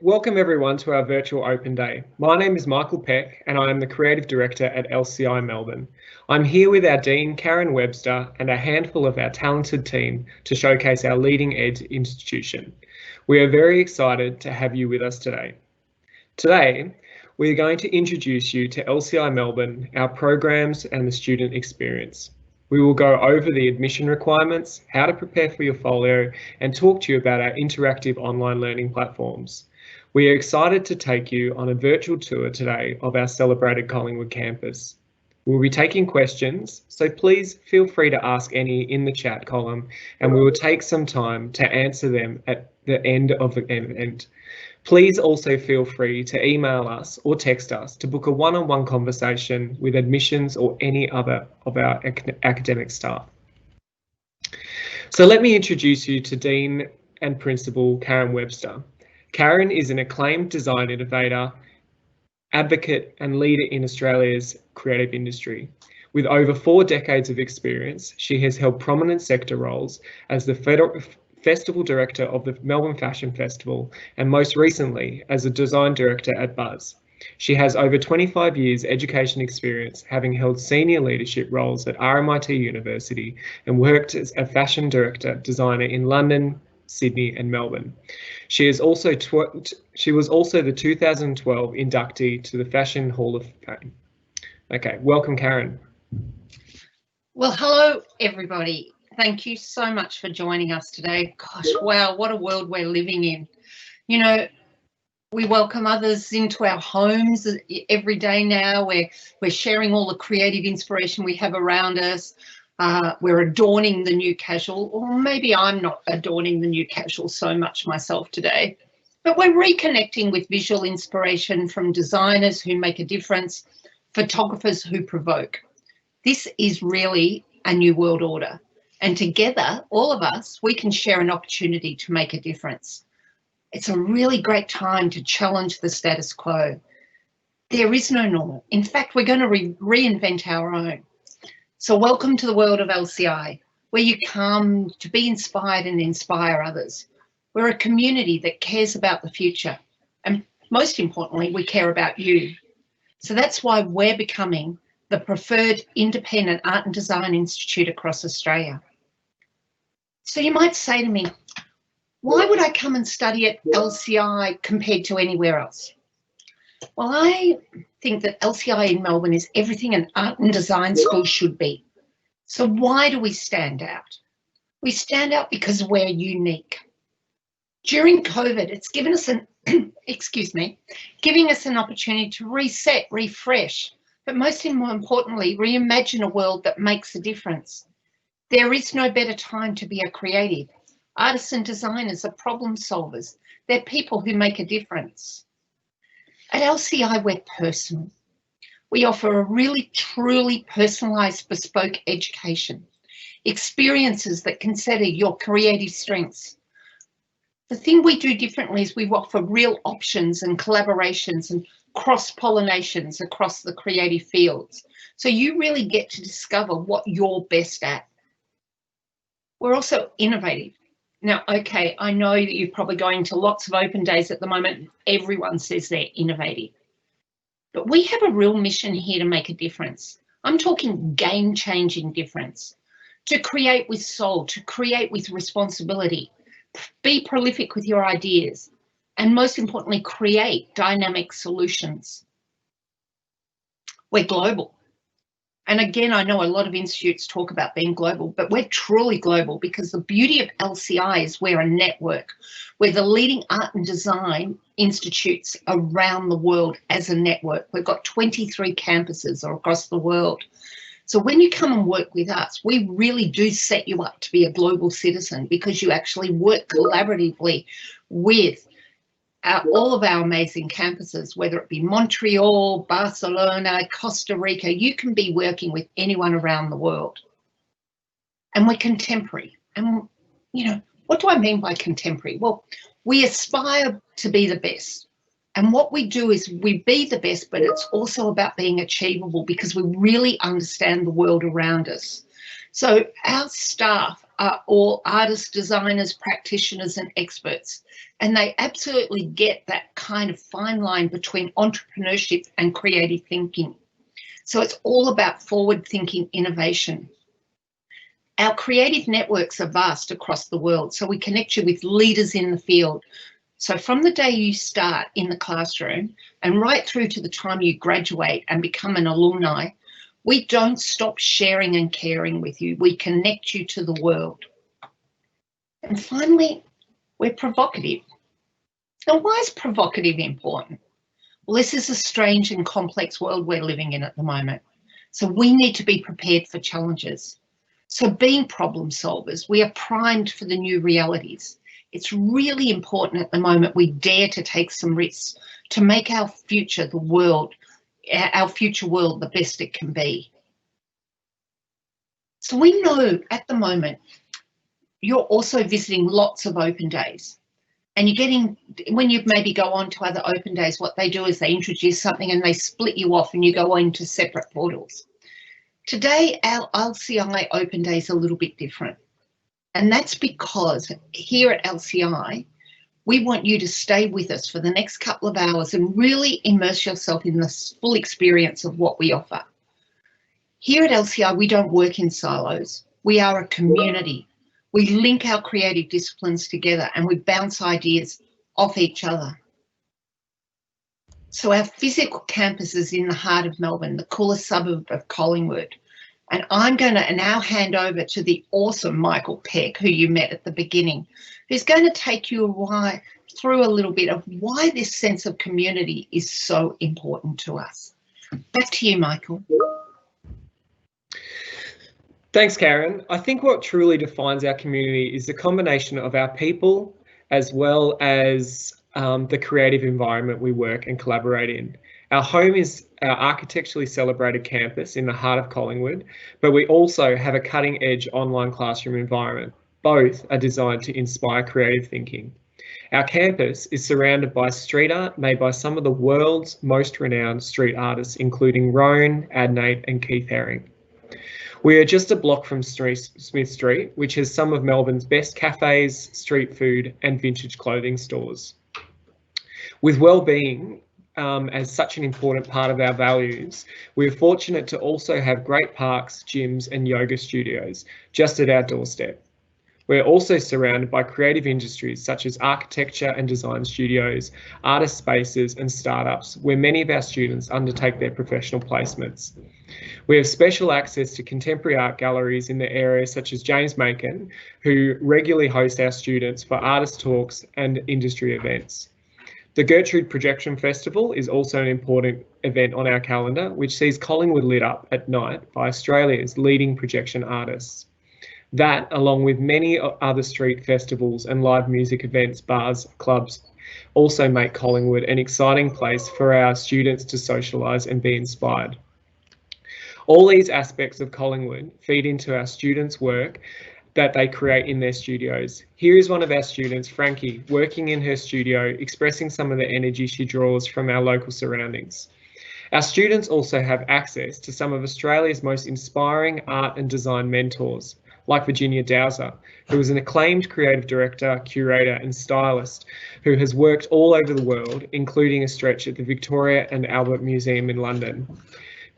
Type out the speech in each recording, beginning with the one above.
Welcome everyone to our virtual open day. My name is Michael Peck and I am the Creative Director at LCI Melbourne. I'm here with our Dean, Karen Webster, and a handful of our talented team to showcase our leading edge institution. We are very excited to have you with us today. Today, we are going to introduce you to LCI Melbourne, our programs and the student experience. We will go over the admission requirements, how to prepare for your folio, and talk to you about our interactive online learning platforms. We are excited to take you on a virtual tour today of our celebrated Collingwood campus. We'll be taking questions, so please feel free to ask any in the chat column, and we will take some time to answer them at the end of the event. Please also feel free to email us or text us to book a one-on-one conversation with admissions or any other of our academic staff. So let me introduce you to Dean and Principal Karen Webster. Karen is an acclaimed design innovator, advocate and leader in Australia's creative industry. With over 4 decades of experience, she has held prominent sector roles as the Festival Director of the Melbourne Fashion Festival and most recently as a Design Director at Buzz. She has over 25 years education experience, having held senior leadership roles at RMIT University and worked as a fashion director designer in London, Sydney and Melbourne. She was also the 2012 inductee to the Fashion Hall of Fame. Okay, welcome Karen. Well, hello everybody. Thank you so much for joining us today. Gosh, wow, what a world we're living in. You know, we welcome others into our homes every day now. We're sharing all the creative inspiration we have around us. We're adorning the new casual, or maybe I'm not adorning the new casual so much myself today, but we're reconnecting with visual inspiration from designers who make a difference, photographers who provoke. This is really a new world order. And together, all of us, we can share an opportunity to make a difference. It's a really great time to challenge the status quo. There is no normal. In fact, we're going to reinvent our own. So welcome to the world of LCI, where you come to be inspired and inspire others. We're a community that cares about the future. And most importantly, we care about you. So that's why we're becoming the preferred independent art and design institute across Australia. So you might say to me, why would I come and study at LCI compared to anywhere else? Well, I think that LCI in Melbourne is everything an art and design school should be. So why do we stand out? We stand out because we're unique. During COVID, it's given us an, giving us an opportunity to reset, refresh, but most importantly, reimagine a world that makes a difference. There is no better time to be a creative. Artists and designers are problem solvers. They're people who make a difference. At LCI, we're personal. We offer a really, truly personalised, bespoke education, experiences that consider your creative strengths. The thing we do differently is we offer real options and collaborations and cross-pollinations across the creative fields. So you really get to discover what you're best at. We're also innovative. Now, okay, I know that you're probably going to lots of open days at the moment. Everyone says they're innovative. But we have a real mission here to make a difference. I'm talking game-changing difference. To create with soul, to create with responsibility, be prolific with your ideas, and most importantly, create dynamic solutions. We're global. And again, I know a lot of institutes talk about being global, but we're truly global because the beauty of LCI is we're a network. We're the leading art and design institutes around the world as a network. We've got 23 campuses across the world. So when you come and work with us, we really do set you up to be a global citizen because you actually work collaboratively with all of our amazing campuses, whether it be Montreal, Barcelona, Costa Rica. You can be working with anyone around the world. And we're contemporary. And, you know, what do I mean by contemporary? Well, we aspire to be the best. And what we do is we be the best, but it's also about being achievable because we really understand the world around us. So our staff are all artists, designers, practitioners and experts. And they absolutely get that kind of fine line between entrepreneurship and creative thinking. So it's all about forward-thinking innovation. Our creative networks are vast across the world, so we connect you with leaders in the field. So from the day you start in the classroom and right through to the time you graduate and become an alumni, we don't stop sharing and caring with you. We connect you to the world. And finally, we're provocative. Now, why is provocative important? Well, this is a strange and complex world we're living in at the moment. So we need to be prepared for challenges. So being problem solvers, we are primed for the new realities. It's really important at the moment we dare to take some risks to make our future world the best it can be. So we know at the moment you're also visiting lots of open days, and you're getting, when you maybe go on to other open days, what they do is they introduce something and they split you off and you go into separate portals. Today, our LCI Open Day is a little bit different. And that's because here at LCI, we want you to stay with us for the next couple of hours and really immerse yourself in the full experience of what we offer. Here at LCI, we don't work in silos. We are a community. We link our creative disciplines together and we bounce ideas off each other. So our physical campus is in the heart of Melbourne, the coolest suburb of Collingwood. And I'm going to now hand over to the awesome Michael Peck, who you met at the beginning, who's going to take you through a little bit of why this sense of community is so important to us. Back to you, Michael. Thanks, Karen. I think what truly defines our community is the combination of our people as well as the creative environment we work and collaborate in. Our home is our architecturally celebrated campus in the heart of Collingwood, but we also have a cutting-edge online classroom environment. Both are designed to inspire creative thinking. Our campus is surrounded by street art made by some of the world's most renowned street artists, including Roan, Adnate and Keith Haring. We are just a block from Smith Street, which has some of Melbourne's best cafes, street food and vintage clothing stores. With well-being as such an important part of our values, we are fortunate to also have great parks, gyms and yoga studios just at our doorstep. We're also surrounded by creative industries such as architecture and design studios, artist spaces and startups where many of our students undertake their professional placements. We have special access to contemporary art galleries in the area such as James Macon, who regularly host our students for artist talks and industry events. The Gertrude Projection Festival is also an important event on our calendar, which sees Collingwood lit up at night by Australia's leading projection artists. That, along with many other street festivals and live music events, bars, clubs, also make Collingwood an exciting place for our students to socialise and be inspired. All these aspects of Collingwood feed into our students' work that they create in their studios. Here is one of our students, Frankie, working in her studio, expressing some of the energy she draws from our local surroundings. Our students also have access to some of Australia's most inspiring art and design mentors, like Virginia Dowser, who is an acclaimed creative director, curator and stylist who has worked all over the world, including a stretch at the Victoria and Albert Museum in London.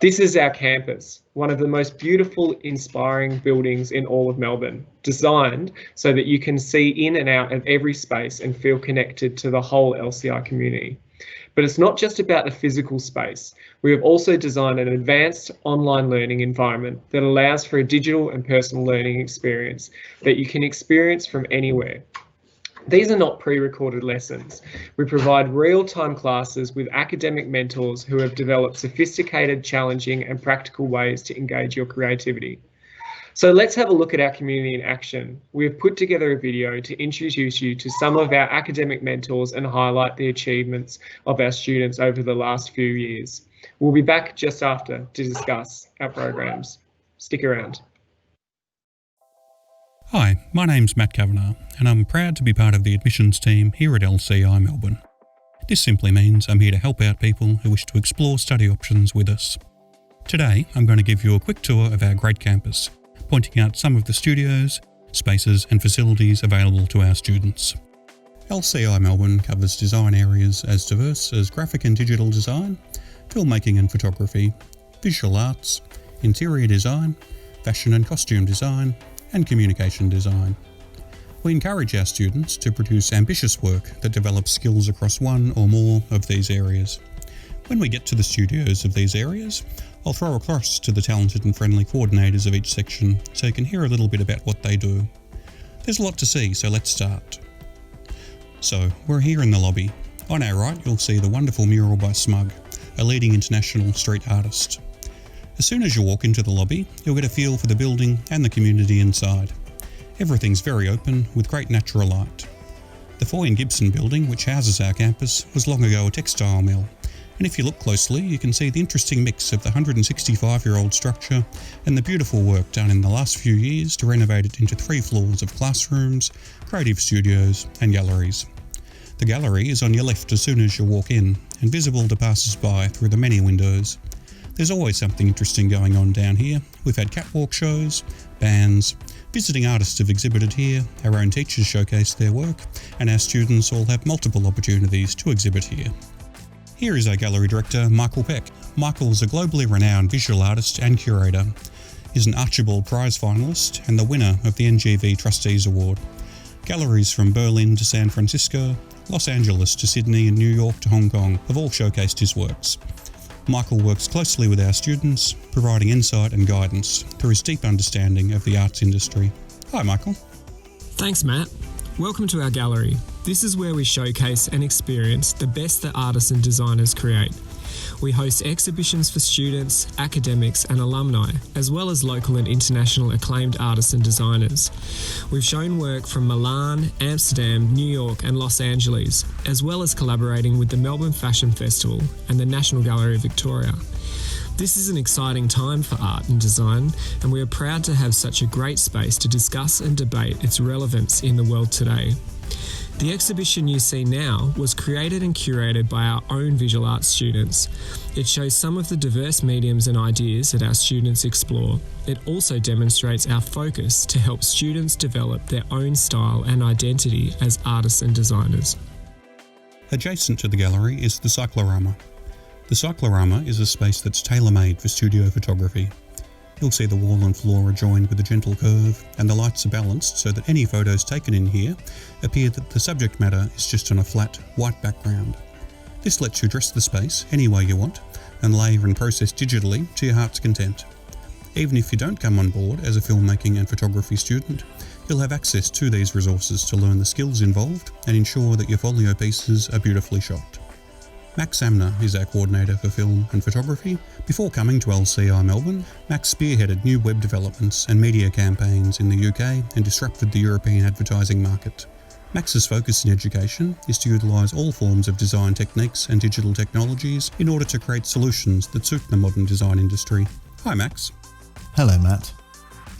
This is our campus, one of the most beautiful, inspiring buildings in all of Melbourne, designed so that you can see in and out of every space and feel connected to the whole LCI community. But it's not just about the physical space. We have also designed an advanced online learning environment that allows for a digital and personal learning experience that you can experience from anywhere. These are not pre-recorded lessons. We provide real-time classes with academic mentors who have developed sophisticated, challenging and practical ways to engage your creativity. So let's have a look at our community in action. We have put together a video to introduce you to some of our academic mentors and highlight the achievements of our students over the last few years. We'll be back just after to discuss our programs. Stick around. Hi, my name's Matt Kavanagh and I'm proud to be part of the admissions team here at LCI Melbourne. This simply means I'm here to help out people who wish to explore study options with us. Today I'm going to give you a quick tour of our great campus, pointing out some of the studios spaces and facilities available to our students. LCI Melbourne covers design areas as diverse as graphic and digital design, filmmaking and photography, visual arts, interior design, fashion and costume design, and communication design. We encourage our students to produce ambitious work that develops skills across one or more of these areas. When we get to the studios of these areas, I'll throw across to the talented and friendly coordinators of each section so you can hear a little bit about what they do. There's a lot to see, so let's start. So, we're here in the lobby. On our right, you'll see the wonderful mural by Smug, a leading international street artist. As soon as you walk into the lobby, you'll get a feel for the building and the community inside. Everything's very open, with great natural light. The Foyen Gibson building, which houses our campus, was long ago a textile mill, and if you look closely, you can see the interesting mix of the 165-year-old structure and the beautiful work done in the last few years to renovate it into 3 floors of classrooms, creative studios and galleries. The gallery is on your left as soon as you walk in, and visible to passers-by through the many windows. There's always something interesting going on down here. We've had catwalk shows, bands, visiting artists have exhibited here, our own teachers showcase their work, and our students all have multiple opportunities to exhibit here. Here is our gallery director, Michael Peck. Michael is a globally renowned visual artist and curator. He's an Archibald Prize finalist and the winner of the NGV Trustees Award. Galleries from Berlin to San Francisco, Los Angeles to Sydney and New York to Hong Kong have all showcased his works. Michael works closely with our students, providing insight and guidance through his deep understanding of the arts industry. Hi, Michael. Thanks, Matt. Welcome to our gallery. This is where we showcase and experience the best that artists and designers create. We host exhibitions for students, academics and alumni, as well as local and international acclaimed artists and designers. We've shown work from Milan, Amsterdam, New York and Los Angeles, as well as collaborating with the Melbourne Fashion Festival and the National Gallery of Victoria. This is an exciting time for art and design, and we are proud to have such a great space to discuss and debate its relevance in the world today. The exhibition you see now was created and curated by our own visual arts students. It shows some of the diverse mediums and ideas that our students explore. It also demonstrates our focus to help students develop their own style and identity as artists and designers. Adjacent to the gallery is the Cyclorama. The Cyclorama is a space that's tailor-made for studio photography. You'll see the wall and floor are joined with a gentle curve, and the lights are balanced so that any photos taken in here appear that the subject matter is just on a flat, white background. This lets you dress the space any way you want, and layer and process digitally to your heart's content. Even if you don't come on board as a filmmaking and photography student, you'll have access to these resources to learn the skills involved and ensure that your folio pieces are beautifully shot. Max Amner is our coordinator for film and photography. Before coming to LCI Melbourne, Max spearheaded new web developments and media campaigns in the UK and disrupted the European advertising market. Max's focus in education is to utilise all forms of design techniques and digital technologies in order to create solutions that suit the modern design industry. Hi Max. Hello Matt.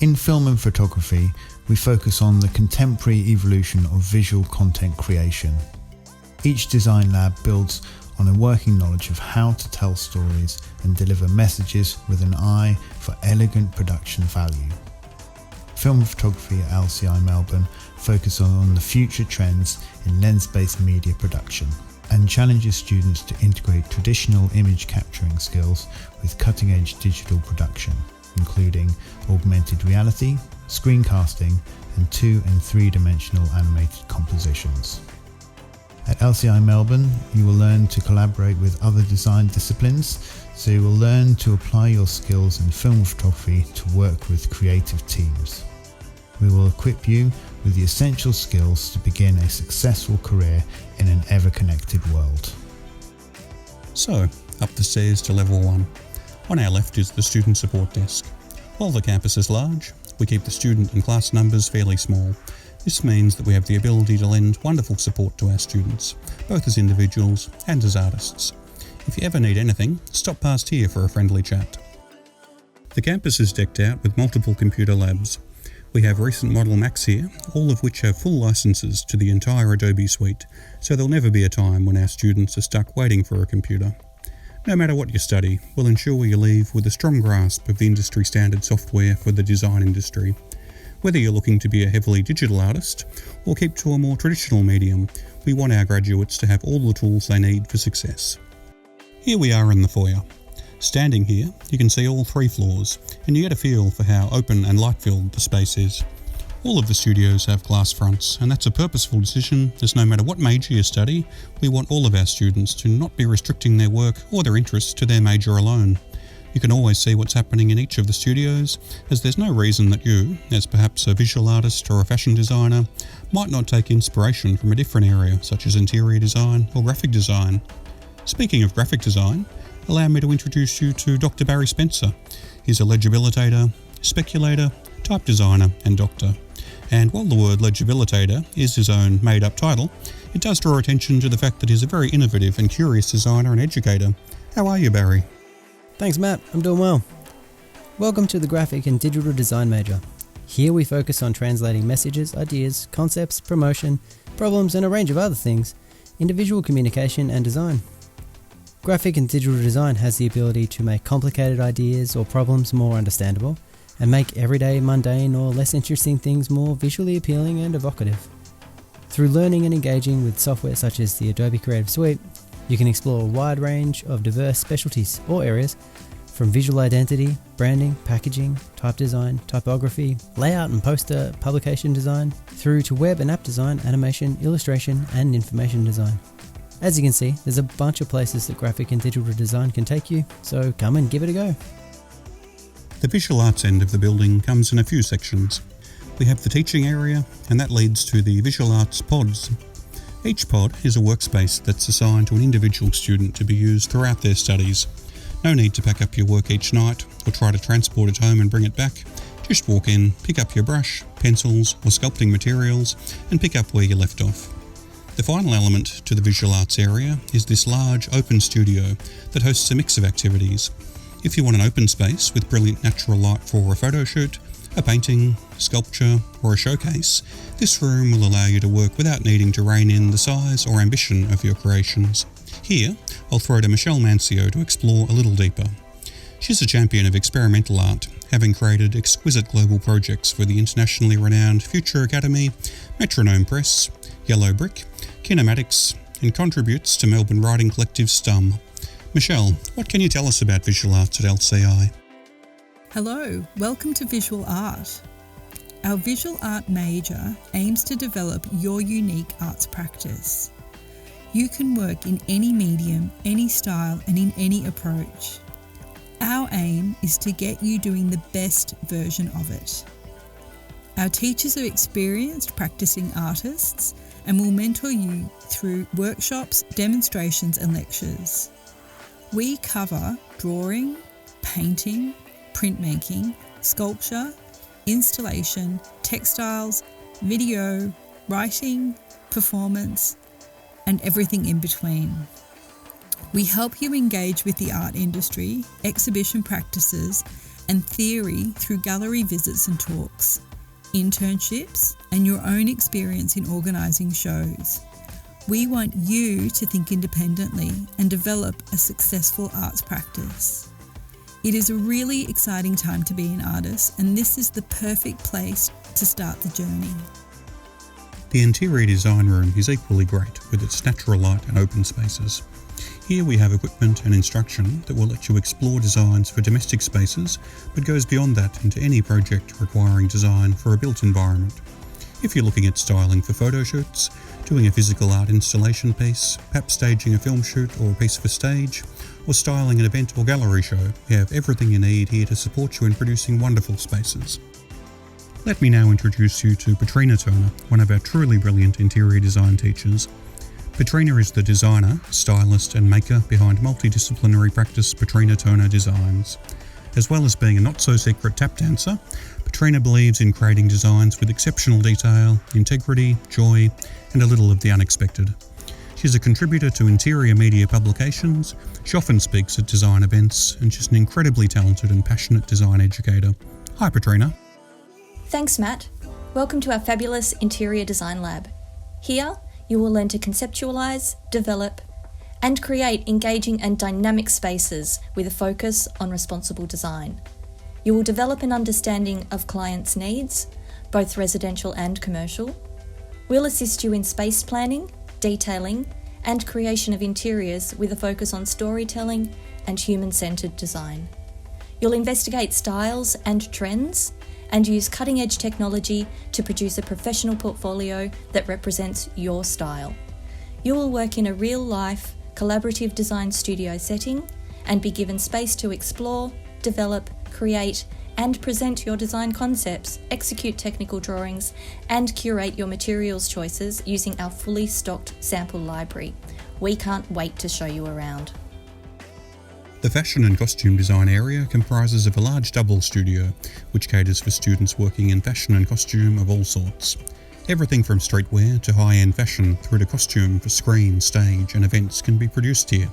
In film and photography, we focus on the contemporary evolution of visual content creation. Each design lab builds on a working knowledge of how to tell stories and deliver messages with an eye for elegant production value. Film and photography at LCI Melbourne focus on the future trends in lens-based media production and challenges students to integrate traditional image capturing skills with cutting-edge digital production, including augmented reality, screencasting, and 2- and 3-dimensional animated compositions. At LCI Melbourne, you will learn to collaborate with other design disciplines, so you will learn to apply your skills in film photography to work with creative teams. We will equip you with the essential skills to begin a successful career in an ever-connected world. So, up the stairs to level 1. On our left is the student support desk. While the campus is large, we keep the student and class numbers fairly small. This means that we have the ability to lend wonderful support to our students, both as individuals and as artists. If you ever need anything, stop past here for a friendly chat. The campus is decked out with multiple computer labs. We have recent model Macs here, all of which have full licenses to the entire Adobe suite, so there'll never be a time when our students are stuck waiting for a computer. No matter what you study, we'll ensure you leave with a strong grasp of the industry standard software for the design industry. Whether you're looking to be a heavily digital artist or keep to a more traditional medium, we want our graduates to have all the tools they need for success. Here we are in the foyer. Standing here, you can see all 3 floors, and you get a feel for how open and light-filled the space is. All of the studios have glass fronts, and that's a purposeful decision, as no matter what major you study, we want all of our students to not be restricting their work or their interests to their major alone. You can always see what's happening in each of the studios, as there's no reason that you, as perhaps a visual artist or a fashion designer, might not take inspiration from a different area, such as interior design or graphic design. Speaking of graphic design, allow me to introduce you to Dr. Barry Spencer. He's a legibilitator, speculator, type designer and doctor. And while the word legibilitator is his own made-up title, it does draw attention to the fact that he's a very innovative and curious designer and educator. How are you, Barry? Thanks, Matt. I'm doing well. Welcome to the Graphic and Digital Design major. Here we focus on translating messages, ideas, concepts, promotion, problems and a range of other things into visual communication and design. Graphic and digital design has the ability to make complicated ideas or problems more understandable and make everyday, mundane or less interesting things more visually appealing and evocative. Through learning and engaging with software such as the Adobe Creative Suite, you can explore a wide range of diverse specialties or areas, from visual identity, branding, packaging, type design, typography, layout and poster publication design, through to web and app design, animation, illustration and information design. As you can see, there's a bunch of places that graphic and digital design can take you, so come and give it a go. The visual arts end of the building comes in a few sections. We have the teaching area, and that leads to the visual arts pods. Each pod is a workspace that's assigned to an individual student to be used throughout their studies. No need to pack up your work each night or try to transport it home and bring it back. Just walk in, pick up your brush, pencils or sculpting materials and pick up where you left off. The final element to the visual arts area is this large open studio that hosts a mix of activities. If you want an open space with brilliant natural light for a photo shoot, a painting, sculpture or a showcase, this room will allow you to work without needing to rein in the size or ambition of your creations. Here, I'll throw to Michelle Mancio to explore a little deeper. She's a champion of experimental art, having created exquisite global projects for the internationally renowned Future Academy, Metronome Press, Yellow Brick, Kinematics, and contributes to Melbourne writing collective STUM. Michelle, what can you tell us about visual arts at LCI? Hello, welcome to Visual Art. Our visual art major aims to develop your unique arts practice. You can work in any medium, any style, and in any approach. Our aim is to get you doing the best version of it. Our teachers are experienced practicing artists and will mentor you through workshops, demonstrations, and lectures. We cover drawing, painting, printmaking, sculpture, installation, textiles, video, writing, performance, and everything in between. We help you engage with the art industry, exhibition practices, and theory through gallery visits and talks, internships, and your own experience in organising shows. We want you to think independently and develop a successful arts practice. It is a really exciting time to be an artist, and this is the perfect place to start the journey. The interior design room is equally great with its natural light and open spaces. Here we have equipment and instruction that will let you explore designs for domestic spaces, but goes beyond that into any project requiring design for a built environment. If you're looking at styling for photo shoots, doing a physical art installation piece, perhaps staging a film shoot or a piece for stage, or styling an event or gallery show, we have everything you need here to support you in producing wonderful spaces. Let me now introduce you to Petrina Turner, one of our truly brilliant interior design teachers. Petrina is the designer, stylist and maker behind multidisciplinary practice Petrina Turner Designs. As well as being a not-so-secret tap dancer, Petrina believes in creating designs with exceptional detail, integrity, joy, and a little of the unexpected. She's a contributor to interior media publications, she often speaks at design events, and she's an incredibly talented and passionate design educator. Hi Petrina. Thanks Matt. Welcome to our fabulous Interior Design Lab. Here, you will learn to conceptualise, develop, and create engaging and dynamic spaces with a focus on responsible design. You will develop an understanding of clients' needs, both residential and commercial. We'll assist you in space planning, detailing, and creation of interiors with a focus on storytelling and human-centred design. You'll investigate styles and trends and use cutting-edge technology to produce a professional portfolio that represents your style. You will work in a real-life, collaborative design studio setting and be given space to explore, develop, create, and present your design concepts, execute technical drawings, and curate your materials choices using our fully stocked sample library. We can't wait to show you around. The fashion and costume design area comprises of a large double studio, which caters for students working in fashion and costume of all sorts. Everything from streetwear to high-end fashion through to costume for screen, stage and events can be produced here.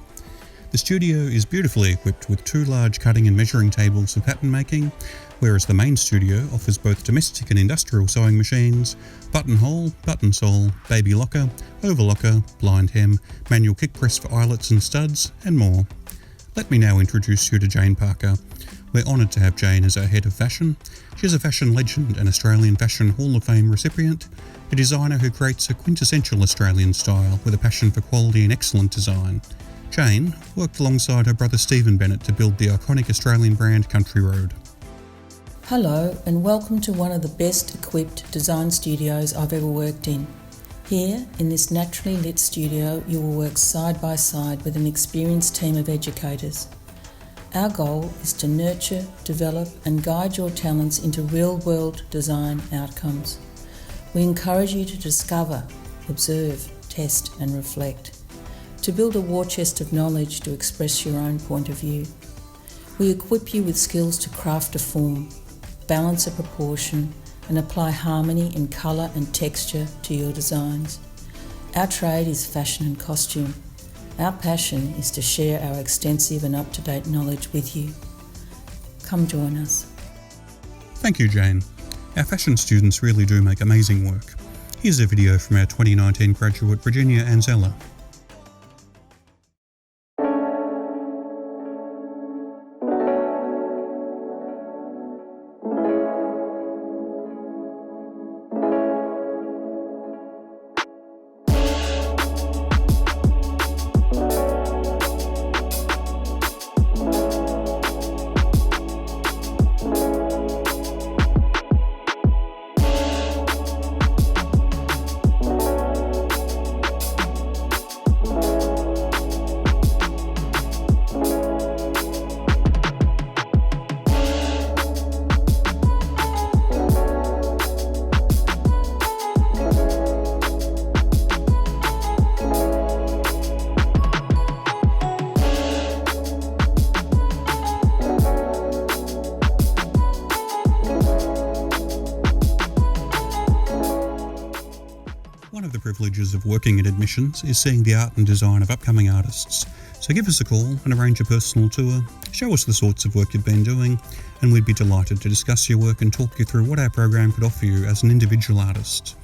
The studio is beautifully equipped with 2 large cutting and measuring tables for pattern making, whereas the main studio offers both domestic and industrial sewing machines, buttonhole, button sole, baby locker, overlocker, blind hem, manual kick press for eyelets and studs, and more. Let me now introduce you to Jane Parker. We're honoured to have Jane as our head of fashion. She's a fashion legend and Australian Fashion Hall of Fame recipient, a designer who creates a quintessential Australian style with a passion for quality and excellent design. Jane worked alongside her brother Stephen Bennett to build the iconic Australian brand Country Road. Hello and welcome to one of the best equipped design studios I've ever worked in. Here, in this naturally lit studio, you will work side by side with an experienced team of educators. Our goal is to nurture, develop and guide your talents into real-world design outcomes. We encourage you to discover, observe, test and reflect, to build a war chest of knowledge to express your own point of view. We equip you with skills to craft a form, balance a proportion, and apply harmony in colour and texture to your designs. Our trade is fashion and costume. Our passion is to share our extensive and up-to-date knowledge with you. Come join us. Thank you, Jane. Our fashion students really do make amazing work. Here's a video from our 2019 graduate Virginia Anzella. Privileges of working at admissions is seeing the art and design of upcoming artists. So give us a call and arrange a personal tour, show us the sorts of work you've been doing, and we'd be delighted to discuss your work and talk you through what our program could offer you as an individual artist.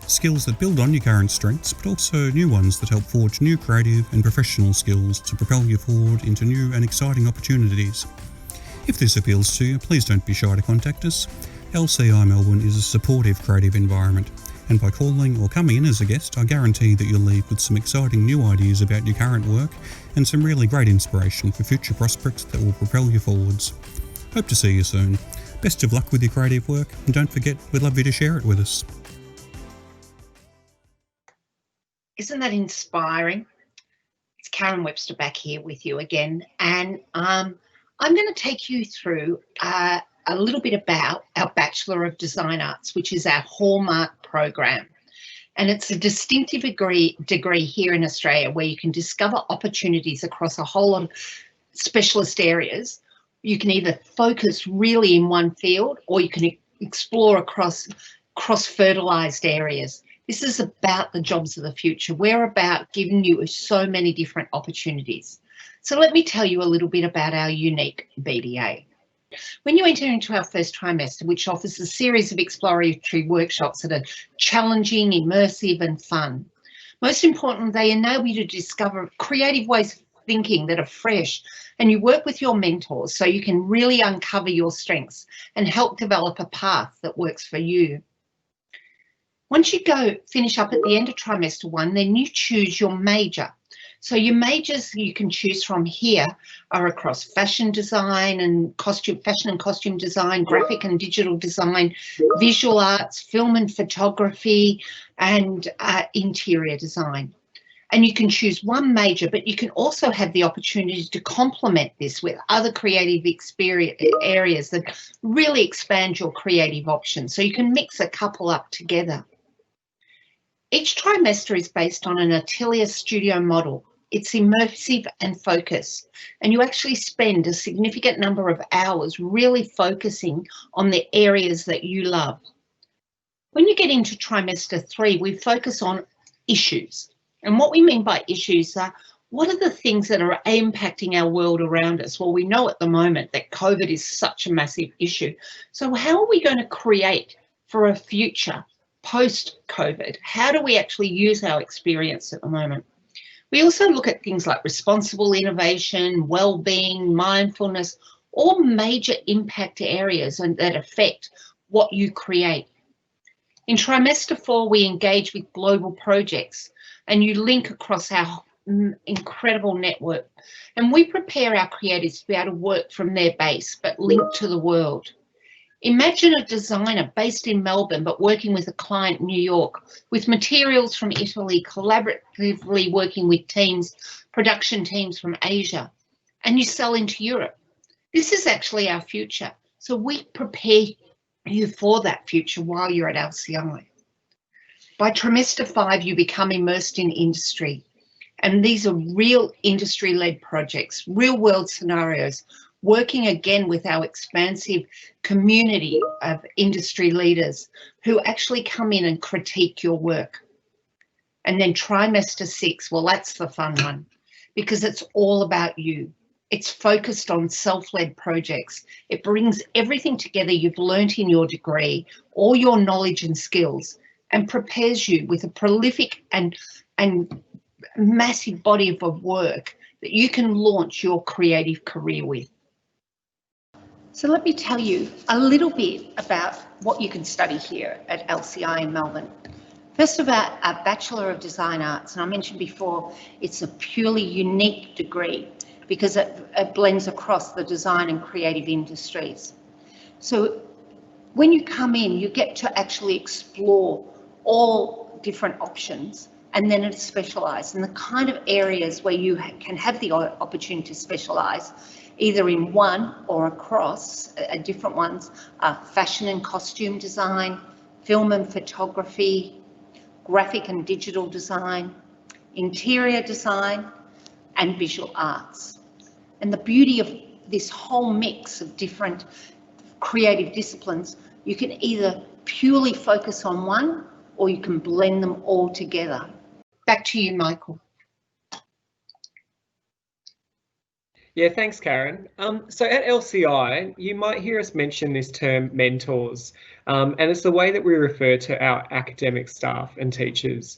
Skills that build on your current strengths, but also new ones that help forge new creative and professional skills to propel you forward into new and exciting opportunities. If this appeals to you, please don't be shy to contact us. LCI Melbourne is a supportive creative environment, and by calling or coming in as a guest, I guarantee that you'll leave with some exciting new ideas about your current work and some really great inspiration for future prospects that will propel you forwards. Hope to see you soon. Best of luck with your creative work, and don't forget, we'd love you to share it with us. Isn't that inspiring? It's Karen Webster back here with you again, and I'm going to take you through a little bit about our Bachelor of Design Arts, which is our hallmark program. And it's a distinctive degree here in Australia where you can discover opportunities across a whole lot of specialist areas. You can either focus really in one field or you can explore across cross-fertilised areas. This is about the jobs of the future. We're about giving you so many different opportunities. So let me tell you a little bit about our unique BDA. When you enter into our first trimester, which offers a series of exploratory workshops that are challenging, immersive and fun, most importantly, they enable you to discover creative ways of thinking that are fresh, and you work with your mentors so you can really uncover your strengths and help develop a path that works for you. Once you finish up at the end of trimester 1, then you choose your major. So your majors you can choose from here are across fashion design and fashion and costume design, graphic and digital design, visual arts, film and photography, and interior design. And you can choose one major, but you can also have the opportunity to complement this with other creative areas that really expand your creative options. So you can mix a couple up together. Each trimester is based on an atelier studio model. It's immersive and focused, and you actually spend a significant number of hours really focusing on the areas that you love. When you get into trimester 3, we focus on issues. And what we mean by issues are, what are the things that are impacting our world around us? Well, we know at the moment that COVID is such a massive issue. So how are we going to create for a future post-COVID? How do we actually use our experience at the moment? We also look at things like responsible innovation, well-being, mindfulness, all major impact areas that affect what you create. In trimester 4, we engage with global projects, and you link across our incredible network. And we prepare our creatives to be able to work from their base, but link to the world. Imagine a designer based in Melbourne, but working with a client in New York, with materials from Italy, collaboratively working with teams, production teams from Asia, and you sell into Europe. This is actually our future. So we prepare you for that future while you're at LCI. By trimester 5, you become immersed in industry. And these are real industry-led projects, real-world scenarios, working again with our expansive community of industry leaders who actually come in and critique your work. And then trimester 6, well, that's the fun one, because it's all about you. It's focused on self-led projects. It brings everything together you've learnt in your degree, all your knowledge and skills, and prepares you with a prolific and massive body of work that you can launch your creative career with. So let me tell you a little bit about what you can study here at LCI in Melbourne. First, about a Bachelor of Design Arts, and I mentioned before, it's a purely unique degree because it blends across the design and creative industries. So when you come in, you get to actually explore all different options, and then it's specialised in the kind of areas where you can have the opportunity to specialise, either in one or across different ones, fashion and costume design, film and photography, graphic and digital design, interior design, and visual arts. And the beauty of this whole mix of different creative disciplines, you can either purely focus on one or you can blend them all together. Back to you, Michael. Yeah, thanks, Karen. So at LCI, you might hear us mention this term mentors, and it's the way that we refer to our academic staff and teachers.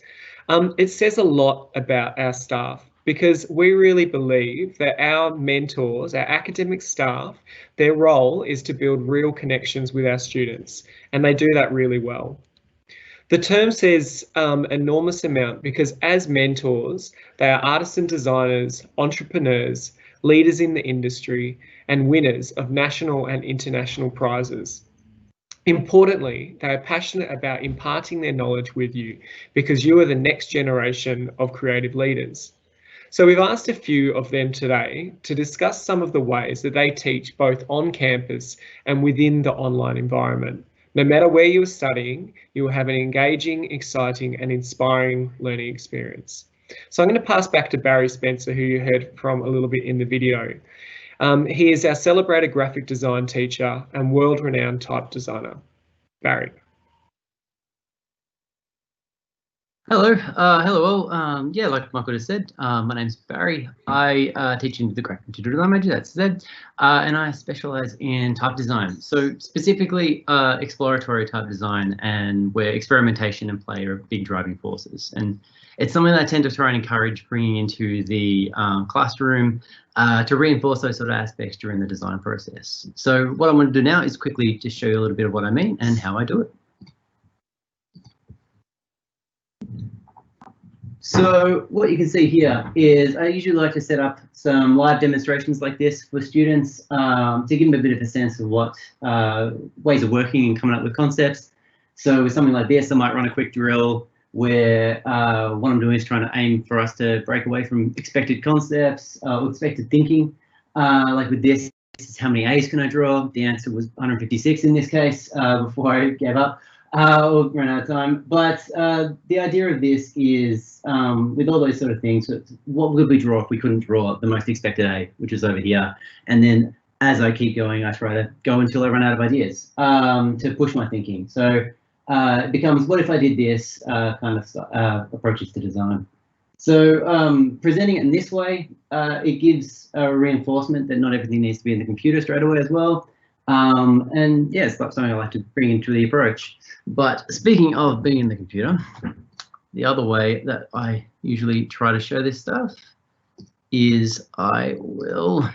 It says a lot about our staff because we really believe that our mentors, our academic staff, their role is to build real connections with our students, and they do that really well. The term says enormous amount because as mentors, they are artists and designers, entrepreneurs, leaders in the industry, and winners of national and international prizes. Importantly, they are passionate about imparting their knowledge with you because you are the next generation of creative leaders. So we've asked a few of them today to discuss some of the ways that they teach both on campus and within the online environment. No matter where you are studying, you will have an engaging, exciting, and inspiring learning experience. So I'm going to pass back to Barry Spencer, who you heard from a little bit in the video. He is our celebrated graphic design teacher and world-renowned type designer. Barry. Hello, hello all. Yeah, like Michael just said, my name's Barry. I teach in the graphic and digital design major, that's Z, and I specialise in type design. So specifically exploratory type design, and where experimentation and play are big driving forces. And it's something that I tend to try and encourage bringing into the classroom to reinforce those sort of aspects during the design process. So what I'm going to do now is quickly just show you a little bit of what I mean and how I do it. So what you can see here is I usually like to set up some live demonstrations like this for students to give them a bit of a sense of what ways of working and coming up with concepts. So with something like this, I might run a quick drill where what I'm doing is trying to aim for us to break away from expected concepts or expected thinking. Like with this is how many A's can I draw? The answer was 156 in this case before I gave up. Or ran out of time. But the idea of this is, with all those sort of things, what would we draw if we couldn't draw the most expected A, which is over here? And then as I keep going, I try to go until I run out of ideas to push my thinking. So it becomes, what if I did this kind of approaches to design. So presenting it in this way, it gives a reinforcement that not everything needs to be in the computer straight away as well. And yeah, it's something I like to bring into the approach. But speaking of being in the computer, the other way that I usually try to show this stuff is I will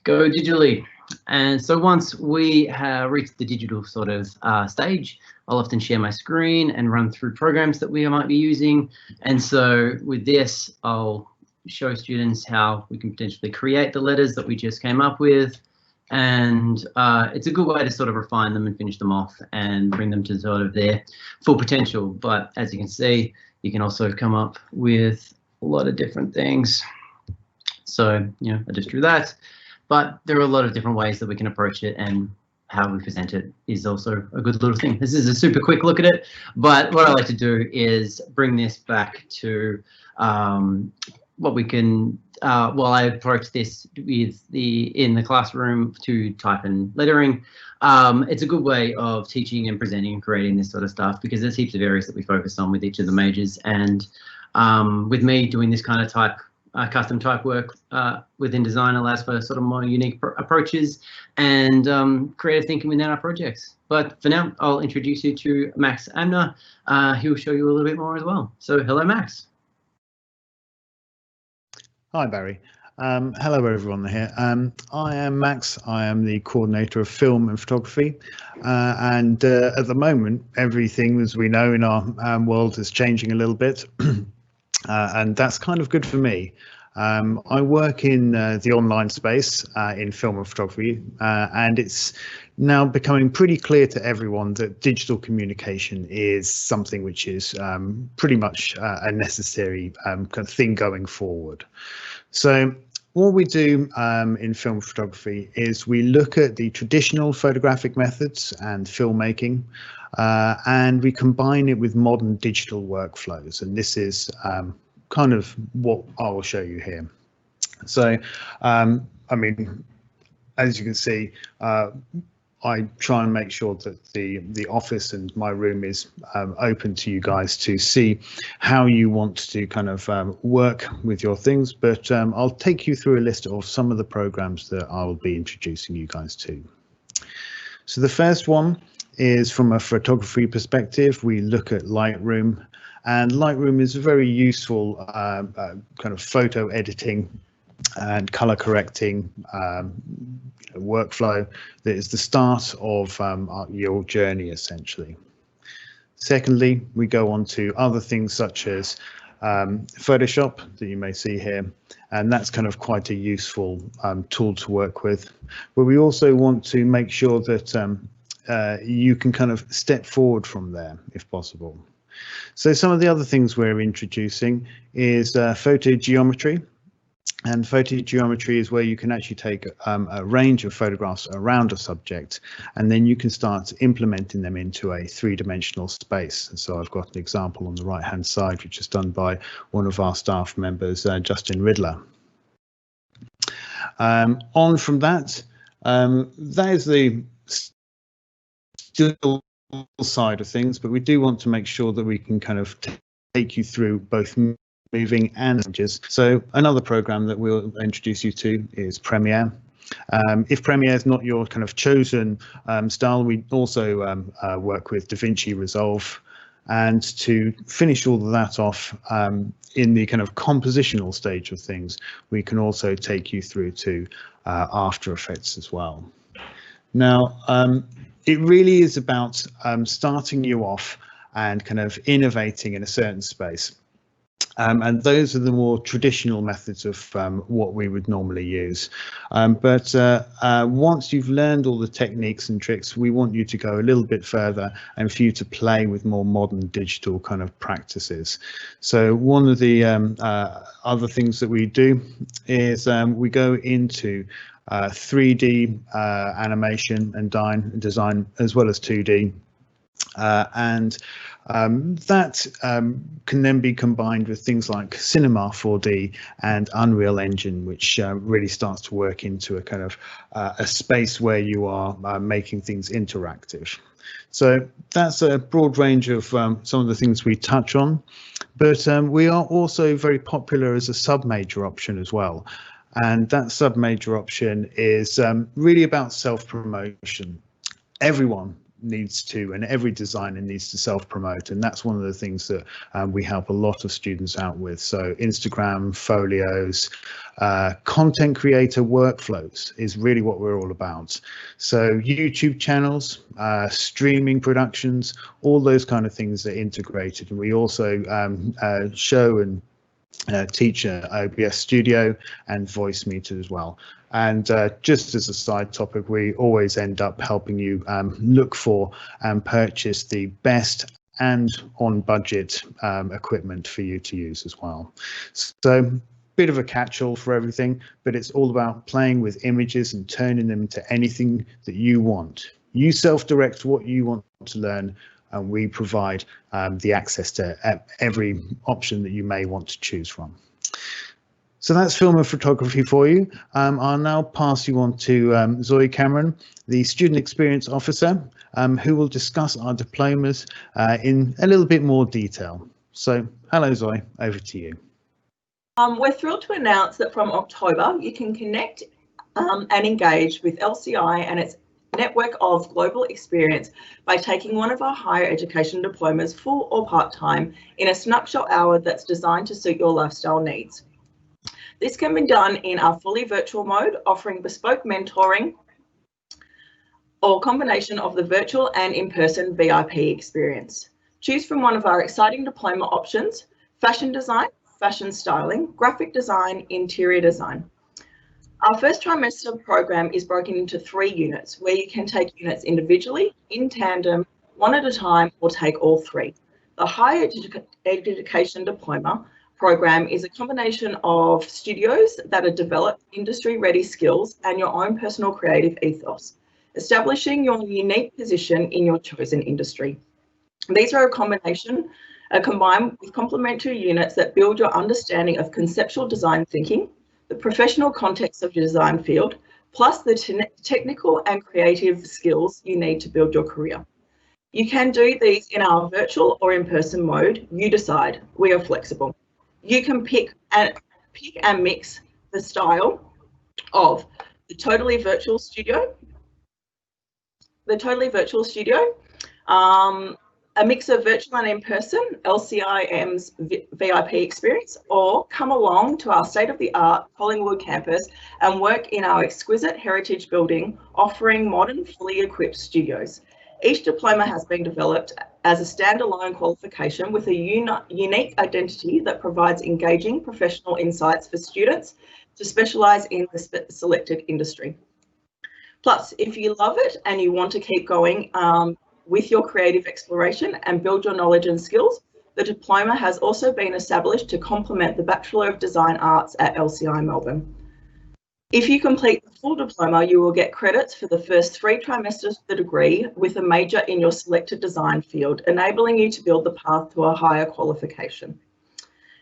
go digitally. And so once we have reached the digital sort of stage, I'll often share my screen and run through programs that we might be using. And so with this, I'll show students how we can potentially create the letters that we just came up with. And it's a good way to sort of refine them and finish them off and bring them to sort of their full potential. But as you can see, you can also come up with a lot of different things. So, you know, I just drew that, but there are a lot of different ways that we can approach it, and how we present it is also a good little thing. This is a super quick look at it, but what I like to do is bring this back to what we can, well, I approach this with in the classroom to type and lettering. It's a good way of teaching and presenting and creating this sort of stuff, because there's heaps of areas that we focus on with each of the majors. And with me doing this kind of type, custom type work within design allows for sort of more unique approaches and creative thinking within our projects. But for now, I'll introduce you to Max Amner. He will show you a little bit more as well. So hello, Max. Hi, Barry. Hello, everyone here. I am Max. I am the coordinator of film and photography. And at the moment, everything, as we know, in our world is changing a little bit. And that's kind of good for me. I work in the online space in film and photography, and it's now becoming pretty clear to everyone that digital communication is something which is pretty much a necessary kind of thing going forward. So what we do in film photography is we look at the traditional photographic methods and filmmaking, and we combine it with modern digital workflows. And this is kind of what I will show you here. So, I mean, as you can see, I try and make sure that the office and my room is open to you guys to see how you want to kind of work with your things. But I'll take you through a list of some of the programs that I will be introducing you guys to. So the first one is from a photography perspective. We look at Lightroom, and Lightroom is a very useful kind of photo editing and color correcting workflow that is the start of your journey, essentially. Secondly, we go on to other things such as Photoshop that you may see here, and that's kind of quite a useful tool to work with. But we also want to make sure that you can kind of step forward from there if possible. So some of the other things we're introducing is photogeometry. And photogeometry is where you can actually take a range of photographs around a subject, and then you can start implementing them into a three-dimensional space. And so I've got an example on the right-hand side, which is done by one of our staff members, Justin Riddler. On from that, that is the still side of things, but we do want to make sure that we can kind of take you through both moving and images. So another program that we'll introduce you to is Premiere. If Premiere is not your kind of chosen style, we also work with DaVinci Resolve. And to finish all of that off in the kind of compositional stage of things, we can also take you through to After Effects as well. Now, it really is about starting you off and kind of innovating in a certain space. And those are the more traditional methods of what we would normally use. But once you've learned all the techniques and tricks, we want you to go a little bit further and for you to play with more modern digital kind of practices. So one of the other things that we do is we go into 3D animation and design as well as 2D. That can then be combined with things like Cinema 4D and Unreal Engine, which really starts to work into a kind of a space where you are making things interactive. So that's a broad range of some of the things we touch on, but we are also very popular as a sub-major option as well. And that sub-major option is really about self-promotion. Everyone needs to, and every designer needs to self-promote, and that's one of the things that we help a lot of students out with. So Instagram, folios, content creator workflows is really what we're all about. So YouTube channels, streaming productions, all those kind of things are integrated, and we also show and teach OBS Studio and Voice Meter as well. And just as a side topic, we always end up helping you look for and purchase the best and on budget equipment for you to use as well. So bit of a catch-all for everything, but it's all about playing with images and turning them into anything that you want. You self-direct what you want to learn, and we provide the access to every option that you may want to choose from. So that's film and photography for you. I'll now pass you on to Zoe Cameron, the Student Experience Officer, who will discuss our diplomas in a little bit more detail. So hello Zoe, over to you. We're thrilled to announce that from October you can connect and engage with LCI and its network of global experience by taking one of our higher education diplomas, full or part-time, in a snapshot hour that's designed to suit your lifestyle needs. This can be done in our fully virtual mode, offering bespoke mentoring or combination of the virtual and in-person VIP experience. Choose from one of our exciting diploma options: fashion design, fashion styling, graphic design, interior design. Our first trimester program is broken into 3 units, where you can take units individually, in tandem, one at a time, or take all 3. The higher education diploma program is a combination of studios that are developed industry-ready skills and your own personal creative ethos, establishing your unique position in your chosen industry. These are combined with complementary units that build your understanding of conceptual design thinking, the professional context of your design field, plus the technical and creative skills you need to build your career. You can do these in our virtual or in-person mode. You decide. We are flexible. You can pick and mix the style of the totally virtual studio, a mix of virtual and in-person, LCIM's VIP experience, or come along to our state-of-the-art Collingwood campus and work in our exquisite heritage building, offering modern, fully equipped studios. Each diploma has been developed as a standalone qualification with a unique identity that provides engaging professional insights for students to specialise in the selected industry. Plus, if you love it and you want to keep going with your creative exploration and build your knowledge and skills, the diploma has also been established to complement the Bachelor of Design Arts at LCI Melbourne. If you complete the full diploma, you will get credits for the first 3 trimesters of the degree with a major in your selected design field, enabling you to build the path to a higher qualification.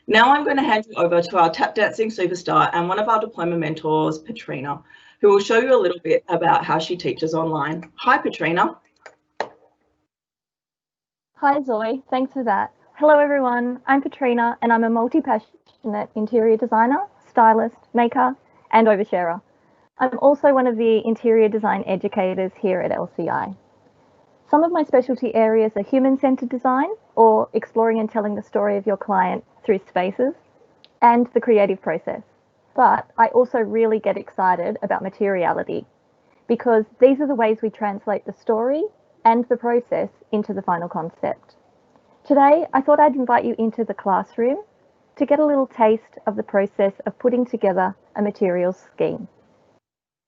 Now I'm going to hand you over to our tap dancing superstar and one of our diploma mentors, Petrina, who will show you a little bit about how she teaches online. Hi, Petrina. Hi Zoe, thanks for that. Hello everyone, I'm Petrina and I'm a multi-passionate interior designer, stylist, maker and oversharer. I'm also one of the interior design educators here at LCI. Some of my specialty areas are human-centered design, or exploring and telling the story of your client through spaces, and the creative process. But I also really get excited about materiality, because these are the ways we translate the story and the process into the final concept. Today, I thought I'd invite you into the classroom to get a little taste of the process of putting together a materials scheme.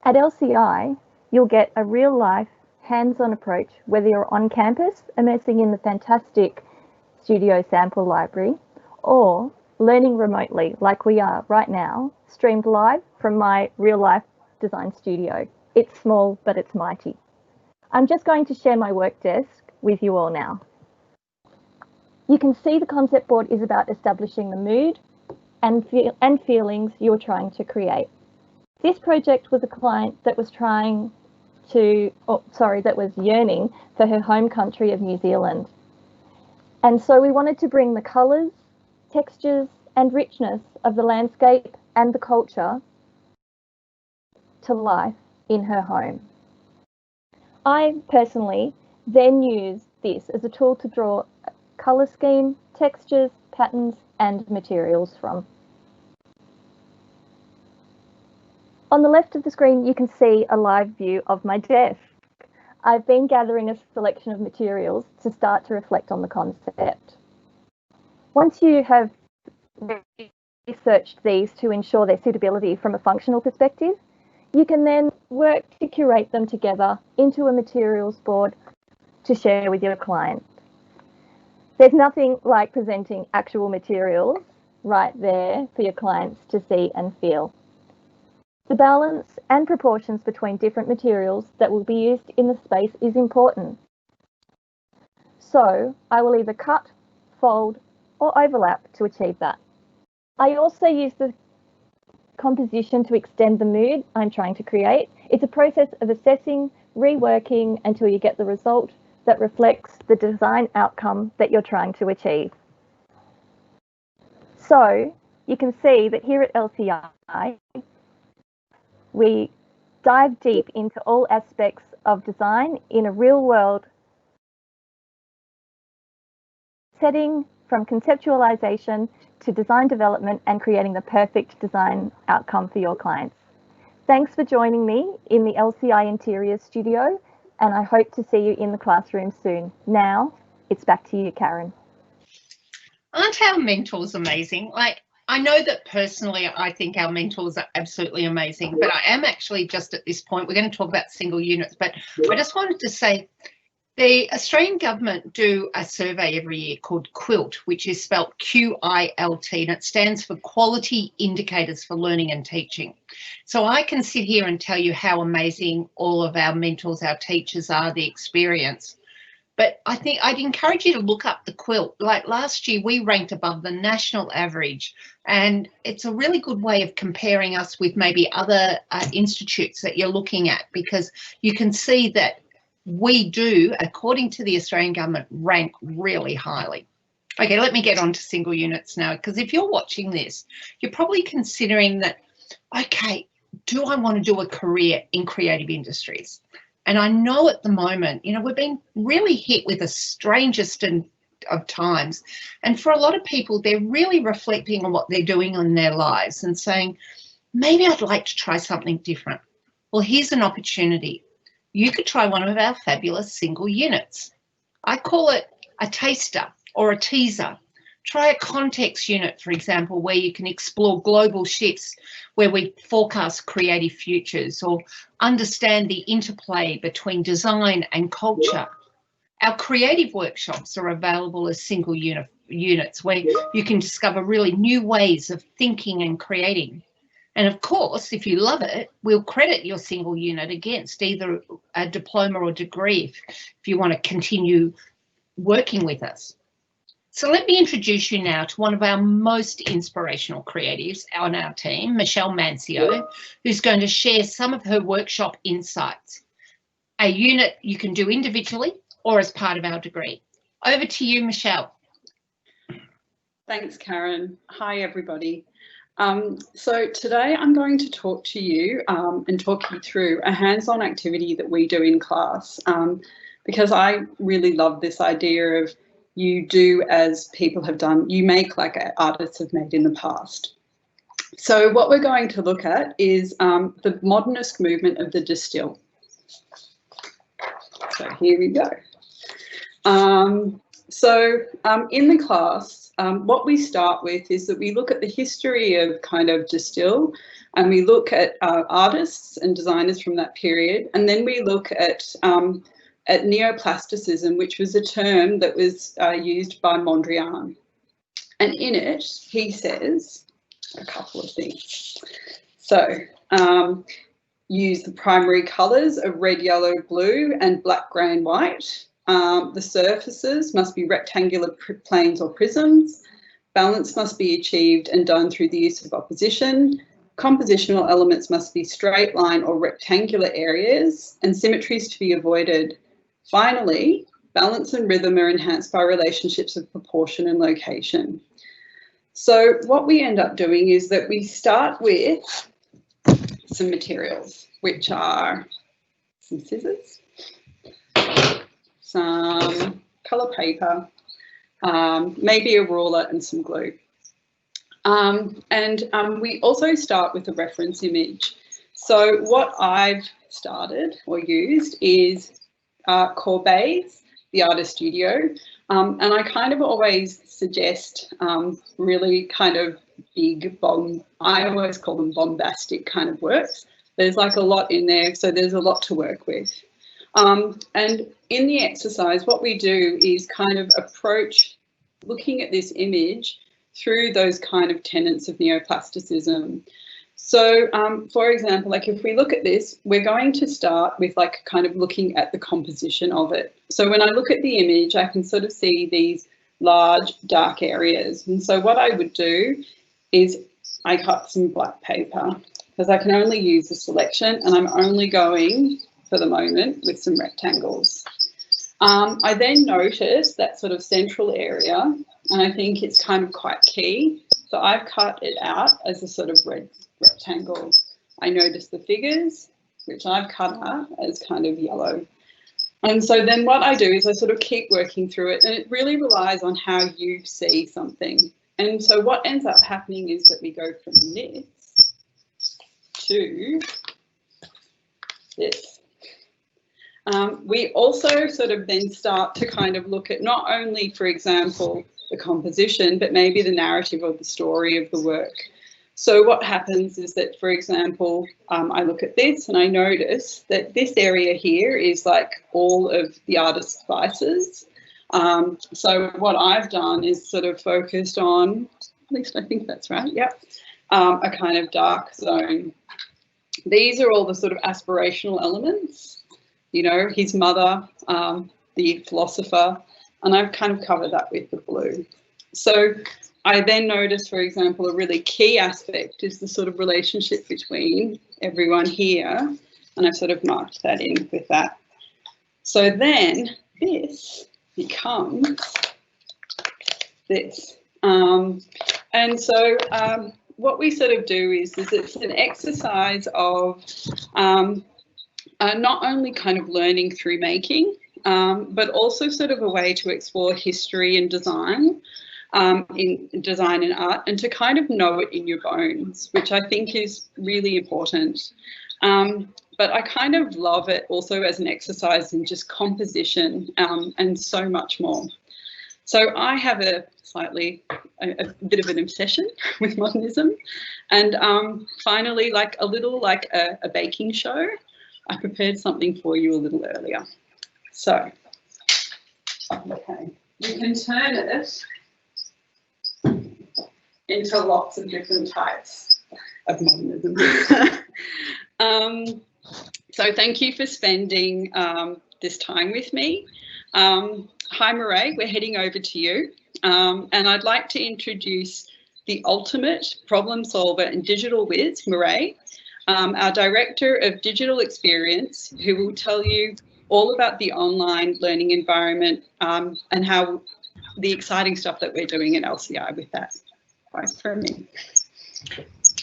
At LCI, you'll get a real-life, hands-on approach, whether you're on campus, immersing in the fantastic studio sample library, or learning remotely like we are right now, streamed live from my real-life design studio. It's small, but it's mighty. I'm just going to share my work desk with you all now. You can see the concept board is about establishing the mood and feelings you're trying to create. This project was a client that was that was yearning for her home country of New Zealand. And so we wanted to bring the colours, textures and richness of the landscape and the culture to life in her home. I personally then used this as a tool to draw a colour scheme, textures, patterns and materials from. On the left of the screen, you can see a live view of my desk. I've been gathering a selection of materials to start to reflect on the concept. Once you have researched these to ensure their suitability from a functional perspective, you can then work to curate them together into a materials board to share with your client. There's nothing like presenting actual materials right there for your clients to see and feel. The balance and proportions between different materials that will be used in the space is important. So I will either cut, fold, or overlap to achieve that. I also use the composition to extend the mood I'm trying to create. It's a process of assessing, reworking until you get the result that reflects the design outcome that you're trying to achieve. So you can see that here at LCI, we dive deep into all aspects of design in a real-world setting, from conceptualization to design development and creating the perfect design outcome for your clients. Thanks for joining me in the LCI Interior studio, and I hope to see you in the classroom soon. Now, it's back to you, Karen. Aren't our mentors amazing? Like, I know that personally, I think our mentors are absolutely amazing, but I am actually just at this point, we're going to talk about single units, but I just wanted to say the Australian government do a survey every year called QUILT, which is spelled QILT, and it stands for Quality Indicators for Learning and Teaching. So I can sit here and tell you how amazing all of our mentors, our teachers are, the experience. But I think I'd encourage you to look up the QUILT. Like last year, we ranked above the national average, and it's a really good way of comparing us with maybe other institutes that you're looking at, because you can see that we do, according to the Australian government, rank really highly. Okay, let me get on to single units now, because if you're watching this, you're probably considering that, okay, do I want to do a career in creative industries? And I know at the moment, you know, we've been really hit with the strangest of times. And for a lot of people, they're really reflecting on what they're doing in their lives and saying, maybe I'd like to try something different. Well, here's an opportunity. You could try one of our fabulous single units. I call it a taster or a teaser. Try a context unit, for example, where you can explore global shifts, where we forecast creative futures or understand the interplay between design and culture. Our creative workshops are available as single units where you can discover really new ways of thinking and creating. And of course, if you love it, we'll credit your single unit against either a diploma or degree if you want to continue working with us. So let me introduce you now to one of our most inspirational creatives on our team, Michelle Mancio, who's going to share some of her workshop insights. A unit you can do individually or as part of our degree. Over to you, Michelle. Thanks, Karen. Hi, everybody. So today I'm going to talk to you and talk you through a hands-on activity that we do in class, because I really love this idea of you do as people have done, you make like artists have made in the past. So what we're going to look at is the modernist movement of the distill. So here we go. In the class, what we start with is that we look at the history of kind of Distill, and we look at artists and designers from that period, and then we look at neoplasticism, which was a term that was used by Mondrian. And in it, he says a couple of things. So use the primary colours of red, yellow, blue, and black, grey and white. The surfaces must be rectangular planes or prisms. Balance must be achieved and done through the use of opposition. Compositional elements must be straight line or rectangular areas, and symmetries to be avoided. Finally, balance and rhythm are enhanced by relationships of proportion and location. So what we end up doing is that we start with some materials, which are some scissors, some colour paper, maybe a ruler and some glue. We also start with a reference image. So what I've started or used is Courbet's The Artist Studio, and I kind of always suggest really kind of big, I always call them bombastic kind of works. There's like a lot in there, so there's a lot to work with. And in the exercise, what we do is kind of approach looking at this image through those kind of tenets of neoplasticism. So, for example, like if we look at this, we're going to start with like kind of looking at the composition of it. So when I look at the image, I can sort of see these large dark areas. And so what I would do is I cut some black paper because I can only use the selection, and I'm only going for the moment with some rectangles. I then notice that sort of central area, and I think it's kind of quite key. So I've cut it out as a sort of red rectangle. I notice the figures, which I've cut out as kind of yellow. And so then what I do is I sort of keep working through it, and it really relies on how you see something. And so what ends up happening is that we go from this to this. We also sort of then start to kind of look at not only, for example, the composition, but maybe the narrative of the story of the work. So what happens is that, for example, I look at this and I notice that this area here is like all of the artist's vices. So what I've done is sort of focused on, at least I think that's right, yep, a kind of dark zone. These are all the sort of aspirational elements, you know, his mother, the philosopher, and I've kind of covered that with the blue. So I then notice, for example, a really key aspect is the sort of relationship between everyone here, and I've sort of marked that in with that. So then this becomes this. And so what we sort of do is it's an exercise of not only kind of learning through making, but also sort of a way to explore history and design, in design and art, and to kind of know it in your bones, which I think is really important. But I kind of love it also as an exercise in just composition and so much more. So I have a bit of an obsession with modernism, and finally, like a little like a baking show, I prepared something for you a little earlier. So, okay, you can turn it into lots of different types of modernism. So thank you for spending this time with me. Hi Murray, we're heading over to you, and I'd like to introduce the ultimate problem solver and digital whiz, Murray, our Director of Digital Experience, who will tell you all about the online learning environment and how the exciting stuff that we're doing at LCI with that. Bye from me.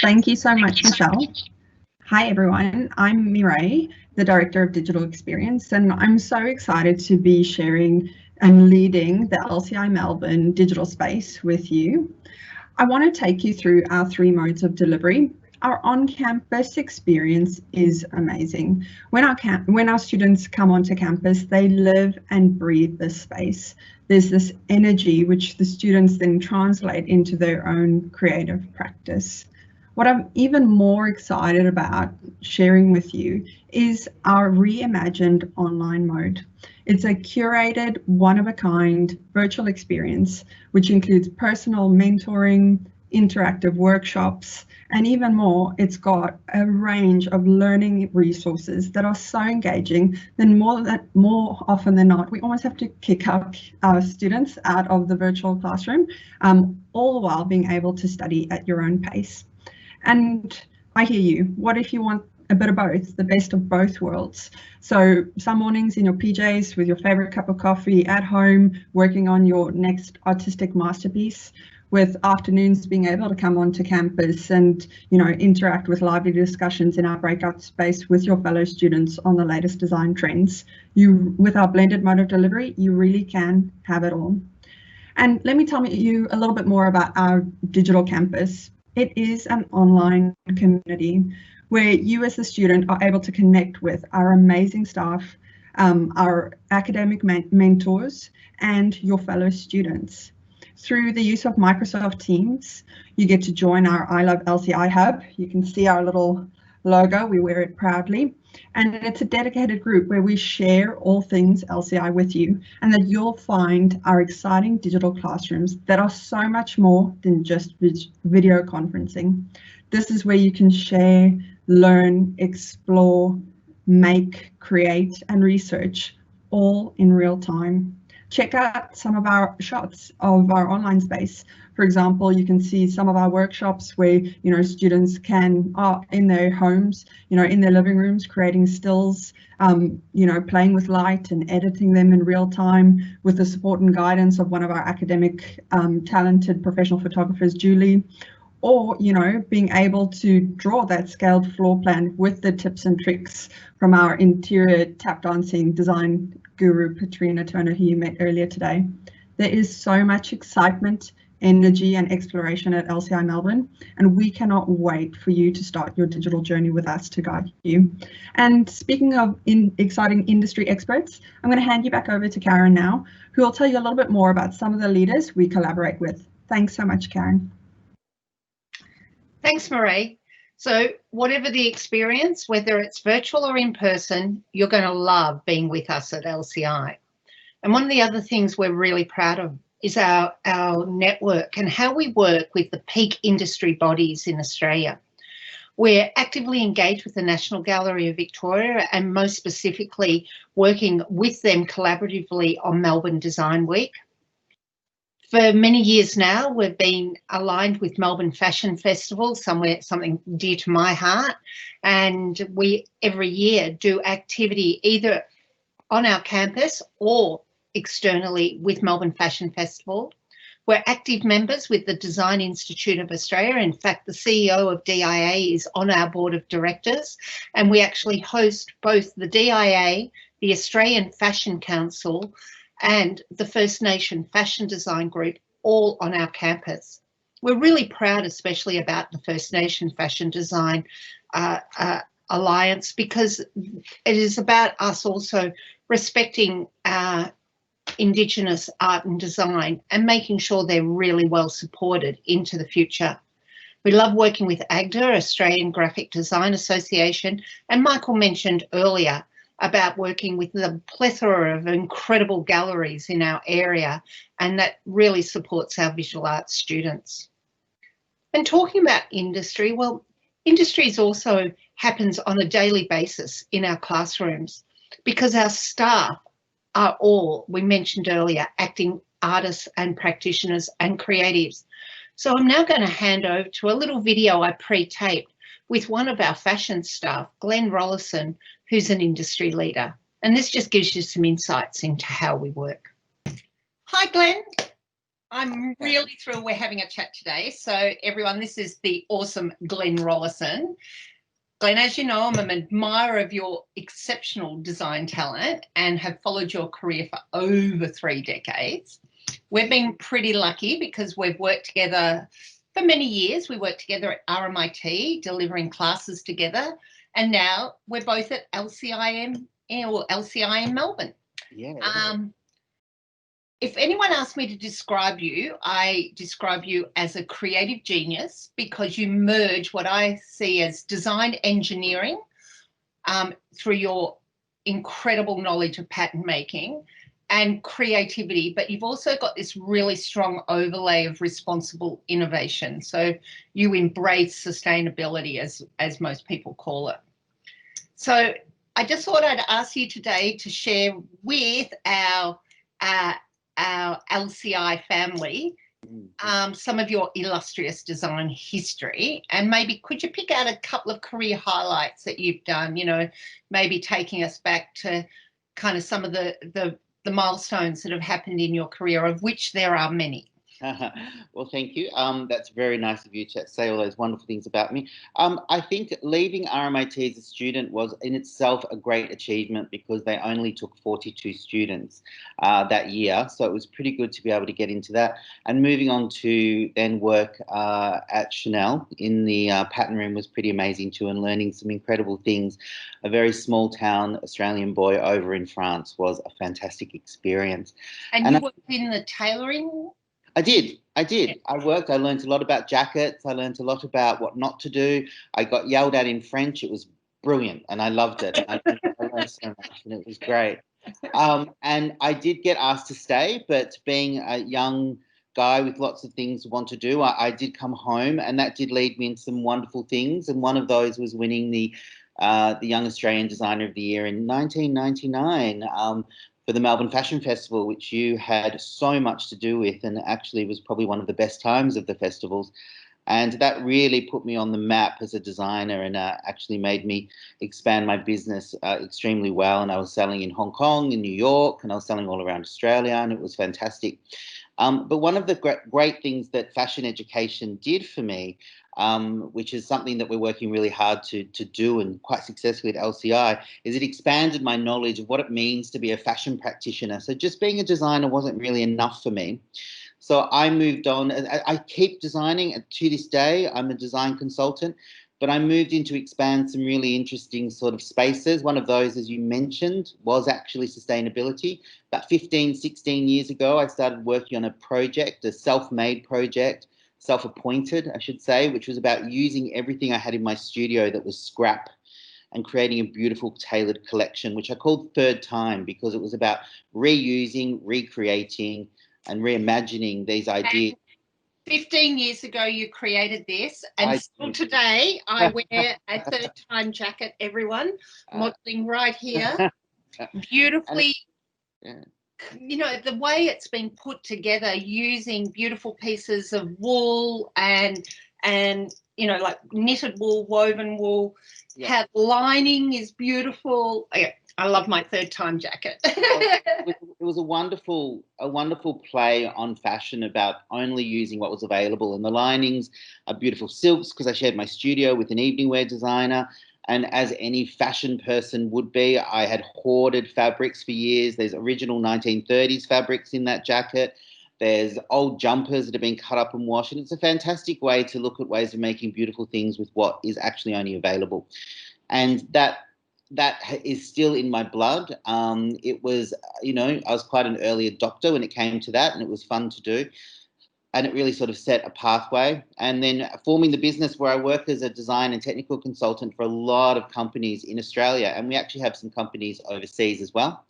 Thank you so much, Michelle. Hi everyone, I'm Mireille, the Director of Digital Experience, and I'm so excited to be sharing and leading the LCI Melbourne digital space with you. I want to take you through our 3 modes of delivery. our on-campus experience is amazing. When our students come onto campus, they live and breathe this space. There's this energy which the students then translate into their own creative practice. What I'm even more excited about sharing with you is our reimagined online mode. It's a curated, one-of-a-kind virtual experience, which includes personal mentoring, interactive workshops, and even more. It's got a range of learning resources that are so engaging that more often than not, we almost have to kick our students out of the virtual classroom, all the while being able to study at your own pace. And I hear you. What if you want a bit of both, the best of both worlds? So some mornings in your PJs with your favorite cup of coffee at home, working on your next artistic masterpiece, with afternoons being able to come onto campus and, interact with lively discussions in our breakout space with your fellow students on the latest design trends. With our blended mode of delivery, you really can have it all. And let me tell you a little bit more about our digital campus. It is an online community where you as a student are able to connect with our amazing staff, our academic mentors, and your fellow students. Through the use of Microsoft Teams, you get to join our I Love LCI Hub. You can see our little logo, we wear it proudly. And it's a dedicated group where we share all things LCI with you, and that you'll find our exciting digital classrooms that are so much more than just video conferencing. This is where you can share, learn, explore, make, create, and research all in real time. Check out some of our shots of our online space. For example, you can see some of our workshops where, students are in their homes, in their living rooms, creating stills, playing with light and editing them in real time with the support and guidance of one of our academic, talented professional photographers, Julie. Or, being able to draw that scaled floor plan with the tips and tricks from our interior tap dancing design guru, Petrina Turner, who you met earlier today. There is so much excitement, energy, and exploration at LCI Melbourne, and we cannot wait for you to start your digital journey with us to guide you. And speaking of exciting industry experts, I'm going to hand you back over to Karen now, who will tell you a little bit more about some of the leaders we collaborate with. Thanks so much, Karen. Thanks, Marie. So whatever the experience, whether it's virtual or in person, you're going to love being with us at LCI. And one of the other things we're really proud of is our network and how we work with the peak industry bodies in Australia. We're actively engaged with the National Gallery of Victoria and most specifically working with them collaboratively on Melbourne Design Week. For many years now, we've been aligned with Melbourne Fashion Festival, something dear to my heart, and we every year do activity either on our campus or externally with Melbourne Fashion Festival. We're active members with the Design Institute of Australia. In fact, the CEO of DIA is on our board of directors, and we actually host both the DIA, the Australian Fashion Council, and the First Nation Fashion Design Group, all on our campus. We're really proud, especially about the First Nation Fashion Design Alliance, because it is about us also respecting our Indigenous art and design and making sure they're really well supported into the future. We love working with AGDA, Australian Graphic Design Association, and Michael mentioned earlier about working with the plethora of incredible galleries in our area, and that really supports our visual arts students. And talking about industry, well, industry also happens on a daily basis in our classrooms because our staff are all, we mentioned earlier, acting artists and practitioners and creatives. So I'm now going to hand over to a little video I pre-taped with one of our fashion staff, Glenn Rollerson, who's an industry leader. And this just gives you some insights into how we work. Hi, Glenn. I'm really thrilled we're having a chat today. So everyone, this is the awesome Glenn Rollerson. Glenn, as you know, I'm an admirer of your exceptional design talent and have followed your career for over 3 decades. We've been pretty lucky because we've worked together for many years. We worked together at RMIT, delivering classes together, and now we're both at LCI in Melbourne. Yeah. If anyone asked me to describe you, I describe you as a creative genius, because you merge what I see as design engineering through your incredible knowledge of pattern making and creativity, but you've also got this really strong overlay of responsible innovation. So you embrace sustainability, as most people call it. So I just thought I'd ask you today to share with our LCI family some of your illustrious design history, and maybe could you pick out a couple of career highlights that you've done, you know, maybe taking us back to kind of some of the milestones that have happened in your career, of which there are many. Well, thank you. That's very nice of you to say all those wonderful things about me. I think leaving RMIT as a student was in itself a great achievement, because they only took 42 students that year. So it was pretty good to be able to get into that. And moving on to then work at Chanel in the pattern room was pretty amazing too, and learning some incredible things. A very small town Australian boy over in France was a fantastic experience. And you worked in the tailoring? I did. I learned a lot about jackets. I learned a lot about what not to do. I got yelled at in French. It was brilliant, and I loved it. I learned so much, and it was great. And I did get asked to stay, but being a young guy with lots of things to want to do, I did come home, and that did lead me into some wonderful things. And one of those was winning the Young Australian Designer of the Year in 1999. For the Melbourne Fashion Festival, which you had so much to do with, and actually was probably one of the best times of the festivals. And that really put me on the map as a designer, and actually made me expand my business extremely well. And I was selling in Hong Kong, in New York, and I was selling all around Australia, and it was fantastic. But one of the great things that fashion education did for me, which is something that we're working really hard to do, and quite successfully at LCI, is it expanded my knowledge of what it means to be a fashion practitioner. So just being a designer wasn't really enough for me. So I moved on. I keep designing to this day. I'm a design consultant, but I moved in to expand some really interesting sort of spaces. One of those, as you mentioned, was actually sustainability. About 15, 16 years ago, I started working on a project, a self-made project, self-appointed, I should say, which was about using everything I had in my studio that was scrap and creating a beautiful tailored collection, which I called Third Time, because it was about reusing, recreating, and reimagining these ideas. 15 years ago, you created this, and still today, I wear a Third Time jacket, everyone, modelling right here. Beautifully, you know, the way it's been put together, using beautiful pieces of wool and you know, like knitted wool, woven wool. How lining is beautiful. I love my Third Time jacket. It was a wonderful play on fashion, about only using what was available. And the linings are beautiful silks, because I shared my studio with an evening wear designer. And as any fashion person would be, I had hoarded fabrics for years. There's original 1930s fabrics in that jacket. There's old jumpers that have been cut up and washed. And it's a fantastic way to look at ways of making beautiful things with what is actually only available. And that is still in my blood. It was, you know, I was quite an early adopter when it came to that, and it was fun to do. And it really sort of set a pathway. And then forming the business where I work as a design and technical consultant for a lot of companies in Australia, and we actually have some companies overseas as well,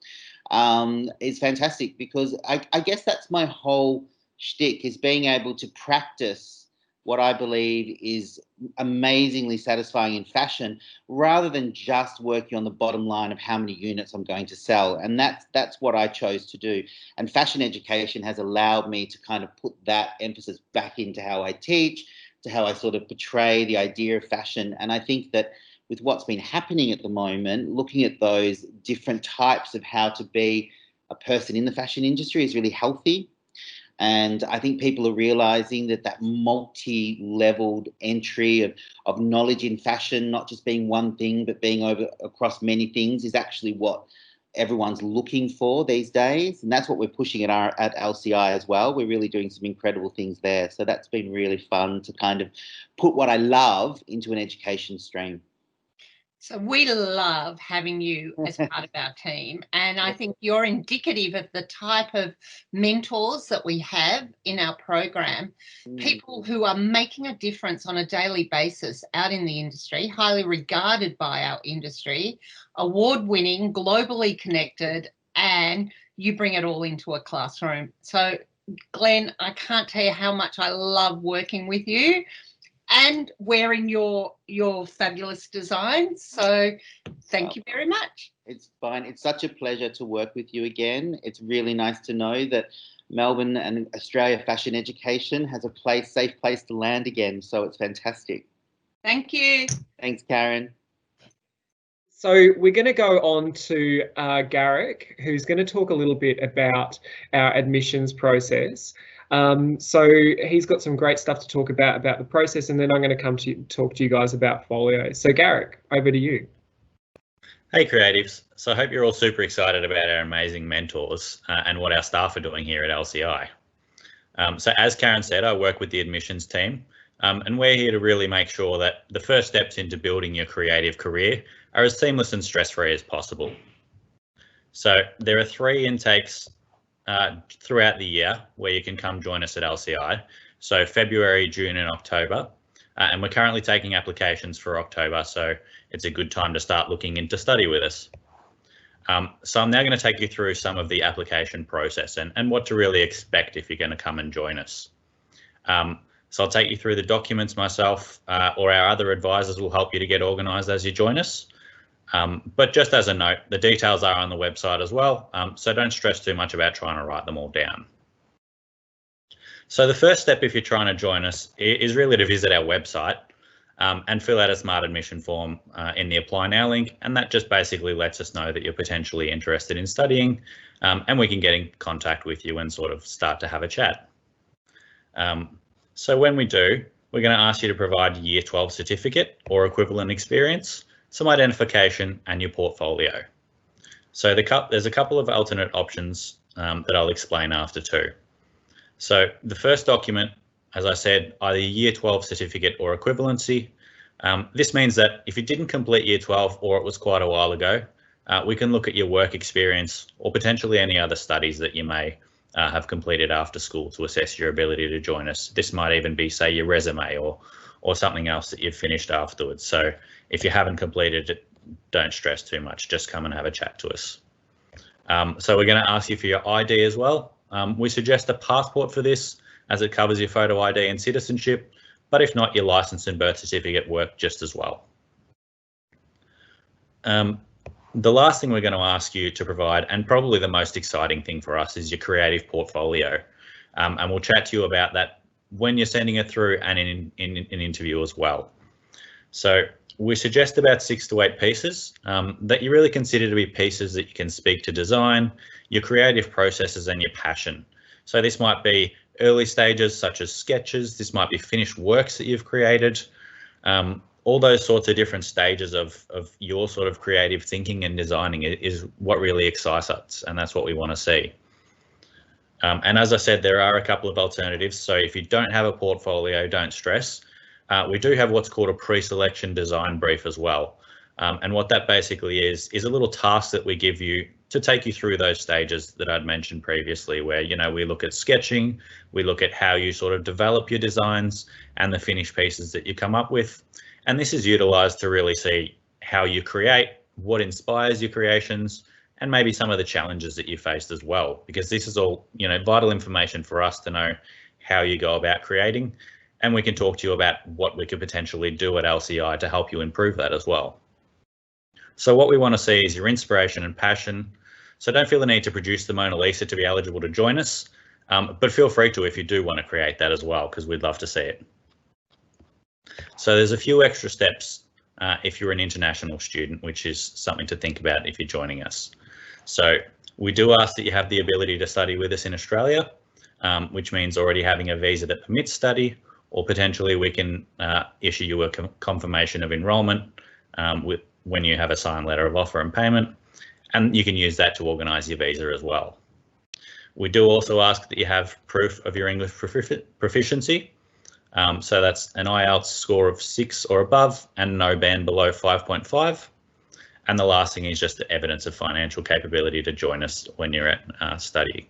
is fantastic, because I guess that's my whole shtick, is being able to practice what I believe is amazingly satisfying in fashion, rather than just working on the bottom line of how many units I'm going to sell. And that's what I chose to do. And fashion education has allowed me to kind of put that emphasis back into how I teach, to how I sort of portray the idea of fashion. And I think that with what's been happening at the moment, looking at those different types of how to be a person in the fashion industry is really healthy. And I think people are realizing that multi-leveled entry of knowledge in fashion, not just being one thing, but being across many things, is actually what everyone's looking for these days, and that's what we're pushing at LCI as well. We're really doing some incredible things there. So that's been really fun to kind of put what I love into an education stream. So we love having you as part of our team, and I think you're indicative of the type of mentors that we have in our program, people who are making a difference on a daily basis out in the industry, highly regarded by our industry, award-winning, globally connected, and you bring it all into a classroom. So Glenn, I can't tell you how much I love working with you and wearing your fabulous designs. So thank you very much. It's fine. It's such a pleasure to work with you again. It's really nice to know that Melbourne and Australia fashion education has a safe place to land again. So it's fantastic. Thank you. Thanks, Karen. So we're going to go on to Garrick, who's going to talk a little bit about our admissions process. So he's got some great stuff to talk about the process, and then I'm going to come to talk to you guys about Folio. So Garrick, over to you. Hey creatives, so I hope you're all super excited about our amazing mentors and what our staff are doing here at LCI. So as Karen said, I work with the admissions team, and we're here to really make sure that the first steps into building your creative career are as seamless and stress-free as possible. So there are 3 intakes throughout the year where you can come join us at LCI. So February, June and October. And we're currently taking applications for October, so it's a good time to start looking into study with us. So I'm now going to take you through some of the application process and what to really expect if you're going to come and join us. So I'll take you through the documents myself, or our other advisors will help you to get organised as you join us. But just as a note, the details are on the website as well, so don't stress too much about trying to write them all down. So the first step if you're trying to join us is really to visit our website and fill out a smart admission form in the Apply Now link, and that just basically lets us know that you're potentially interested in studying, and we can get in contact with you and sort of start to have a chat. So when we do, we're going to ask you to provide your Year 12 certificate or equivalent experience, some identification and your portfolio. So there's a couple of alternate options that I'll explain after too. So the first document, as I said, either Year 12 certificate or equivalency. This means that if you didn't complete Year 12 or it was quite a while ago, we can look at your work experience or potentially any other studies that you may have completed after school to assess your ability to join us. This might even be, say, your resume or something else that you've finished afterwards. So if you haven't completed it, don't stress too much, just come and have a chat to us. So we're going to ask you for your ID as well. We suggest a passport for this as it covers your photo ID and citizenship, but if not, your license and birth certificate work just as well. The last thing we're going to ask you to provide, and probably the most exciting thing for us, is your creative portfolio. And we'll chat to you about that when you're sending it through and in an interview as well. So we suggest about 6 to 8 pieces that you really consider to be pieces that you can speak to design, your creative processes and your passion. So this might be early stages such as sketches, this might be finished works that you've created, all those sorts of different stages of your sort of creative thinking and designing is what really excites us, and that's what we want to see. And as I said, there are a couple of alternatives. So if you don't have a portfolio, don't stress. We do have what's called a pre-selection design brief as well. And what that basically is a little task that we give you to take you through those stages that I'd mentioned previously, where, you know, we look at sketching, we look at how you sort of develop your designs and the finished pieces that you come up with. And this is utilised to really see how you create, what inspires your creations, and maybe some of the challenges that you faced as well, because this is all, you know, vital information for us to know how you go about creating. And we can talk to you about what we could potentially do at LCI to help you improve that as well. So what we want to see is your inspiration and passion. So don't feel the need to produce the Mona Lisa to be eligible to join us, but feel free to if you do want to create that as well, because we'd love to see it. So there's a few extra steps if you're an international student, which is something to think about if you're joining us. So we do ask that you have the ability to study with us in Australia, which means already having a visa that permits study, or potentially we can issue you a confirmation of enrolment when you have a signed letter of offer and payment. and you can use that to organise your visa as well. We do also ask that you have proof of your English proficiency. So that's an IELTS score of 6 or above and no band below 5.5. And the last thing is just the evidence of financial capability to join us when you're at study.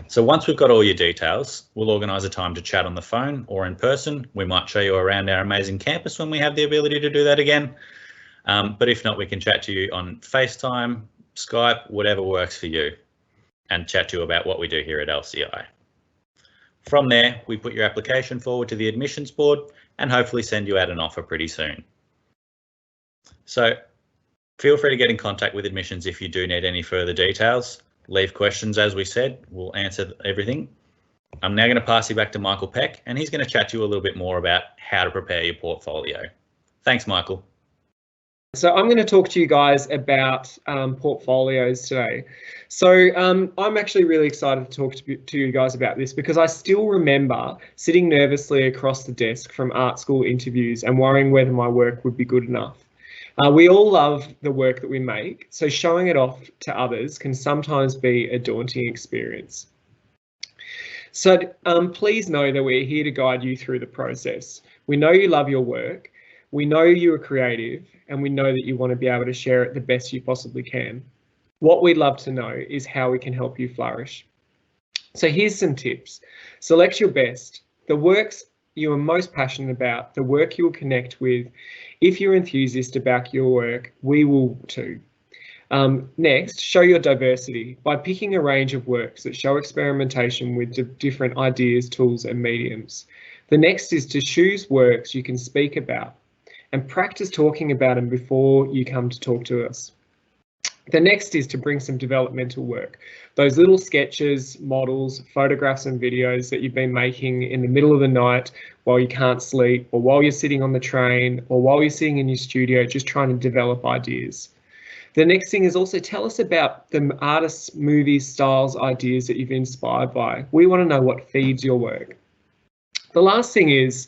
So once we've got all your details, we'll organise a time to chat on the phone or in person. We might show you around our amazing campus when we have the ability to do that again. But if not, we can chat to you on FaceTime, Skype, whatever works for you, and chat to you about what we do here at LCI. From there, we put your application forward to the admissions board and hopefully send you out an offer pretty soon. So feel free to get in contact with admissions if you do need any further details. Leave questions, as we said, we'll answer everything. I'm now going to pass you back to Michael Peck, and he's going to chat to you a little bit more about how to prepare your portfolio. Thanks, Michael. So I'm going to talk to you guys about portfolios today. So I'm actually really excited to talk to you guys about this because I still remember sitting nervously across the desk from art school interviews and worrying whether my work would be good enough. We all love the work that we make, so showing it off to others can sometimes be a daunting experience. So please know that we're here to guide you through the process. We know you love your work, we know you are creative, and we know that you want to be able to share it the best you possibly can. What we'd love to know is how we can help you flourish. So here's some tips. Select your best, the works you are most passionate about, the work you will connect with. If you're enthusiastic about your work, we will too. Next, show your diversity by picking a range of works that show experimentation with different ideas, tools, and mediums. The next is to choose works you can speak about and practice talking about them before you come to talk to us. The next is to bring some developmental work, those little sketches, models, photographs and videos that you've been making in the middle of the night while you can't sleep, or while you're sitting on the train, or while you're sitting in your studio just trying to develop ideas. The next thing is also tell us about the artists, movies, styles, ideas that you've been inspired by. We want to know what feeds your work. The last thing is,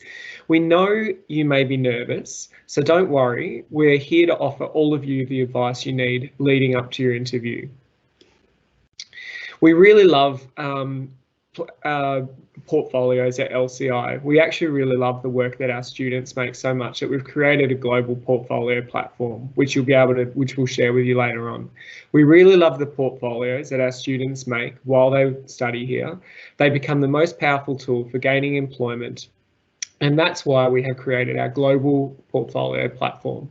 we know you may be nervous, so don't worry. We're here to offer all of you the advice you need leading up to your interview. We really love portfolios at LCI. We actually really love the work that our students make so much that we've created a global portfolio platform, which we'll share with you later on. We really love the portfolios that our students make while they study here. They become the most powerful tool for gaining employment. And that's why we have created our global portfolio platform.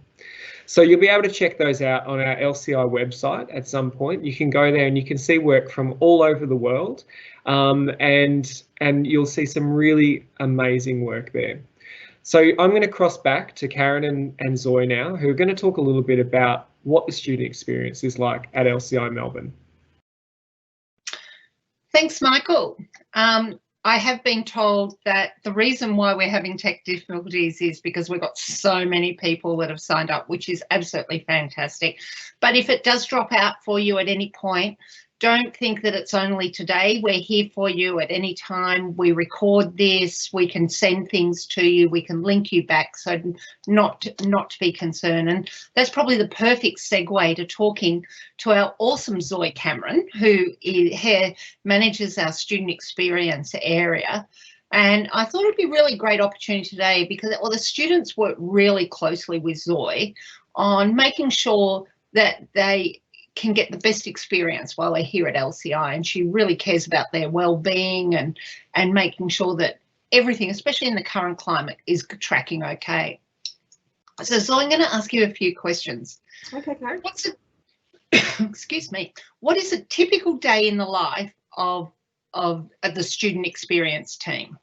So you'll be able to check those out on our LCI website at some point. You can go there and you can see work from all over the world, and you'll see some really amazing work there. So I'm going to cross back to Karen and Zoe now, who are going to talk a little bit about what the student experience is like at LCI Melbourne. Thanks, Michael. I have been told that the reason why we're having tech difficulties is because we've got so many people that have signed up, which is absolutely fantastic. But if it does drop out for you at any point, don't think that it's only today. We're here for you at any time. We record this, we can send things to you, we can link you back, so not to be concerned. And that's probably the perfect segue to talking to our awesome Zoe Cameron, who manages our student experience area. And I thought it'd be a really great opportunity today because the students work really closely with Zoe on making sure that they can get the best experience while they're here at LCI, and she really cares about their well-being and making sure that everything, especially in the current climate, is tracking okay. So I'm going to ask you a few questions. Okay, Karen. Excuse me. What is a typical day in the life of the student experience team?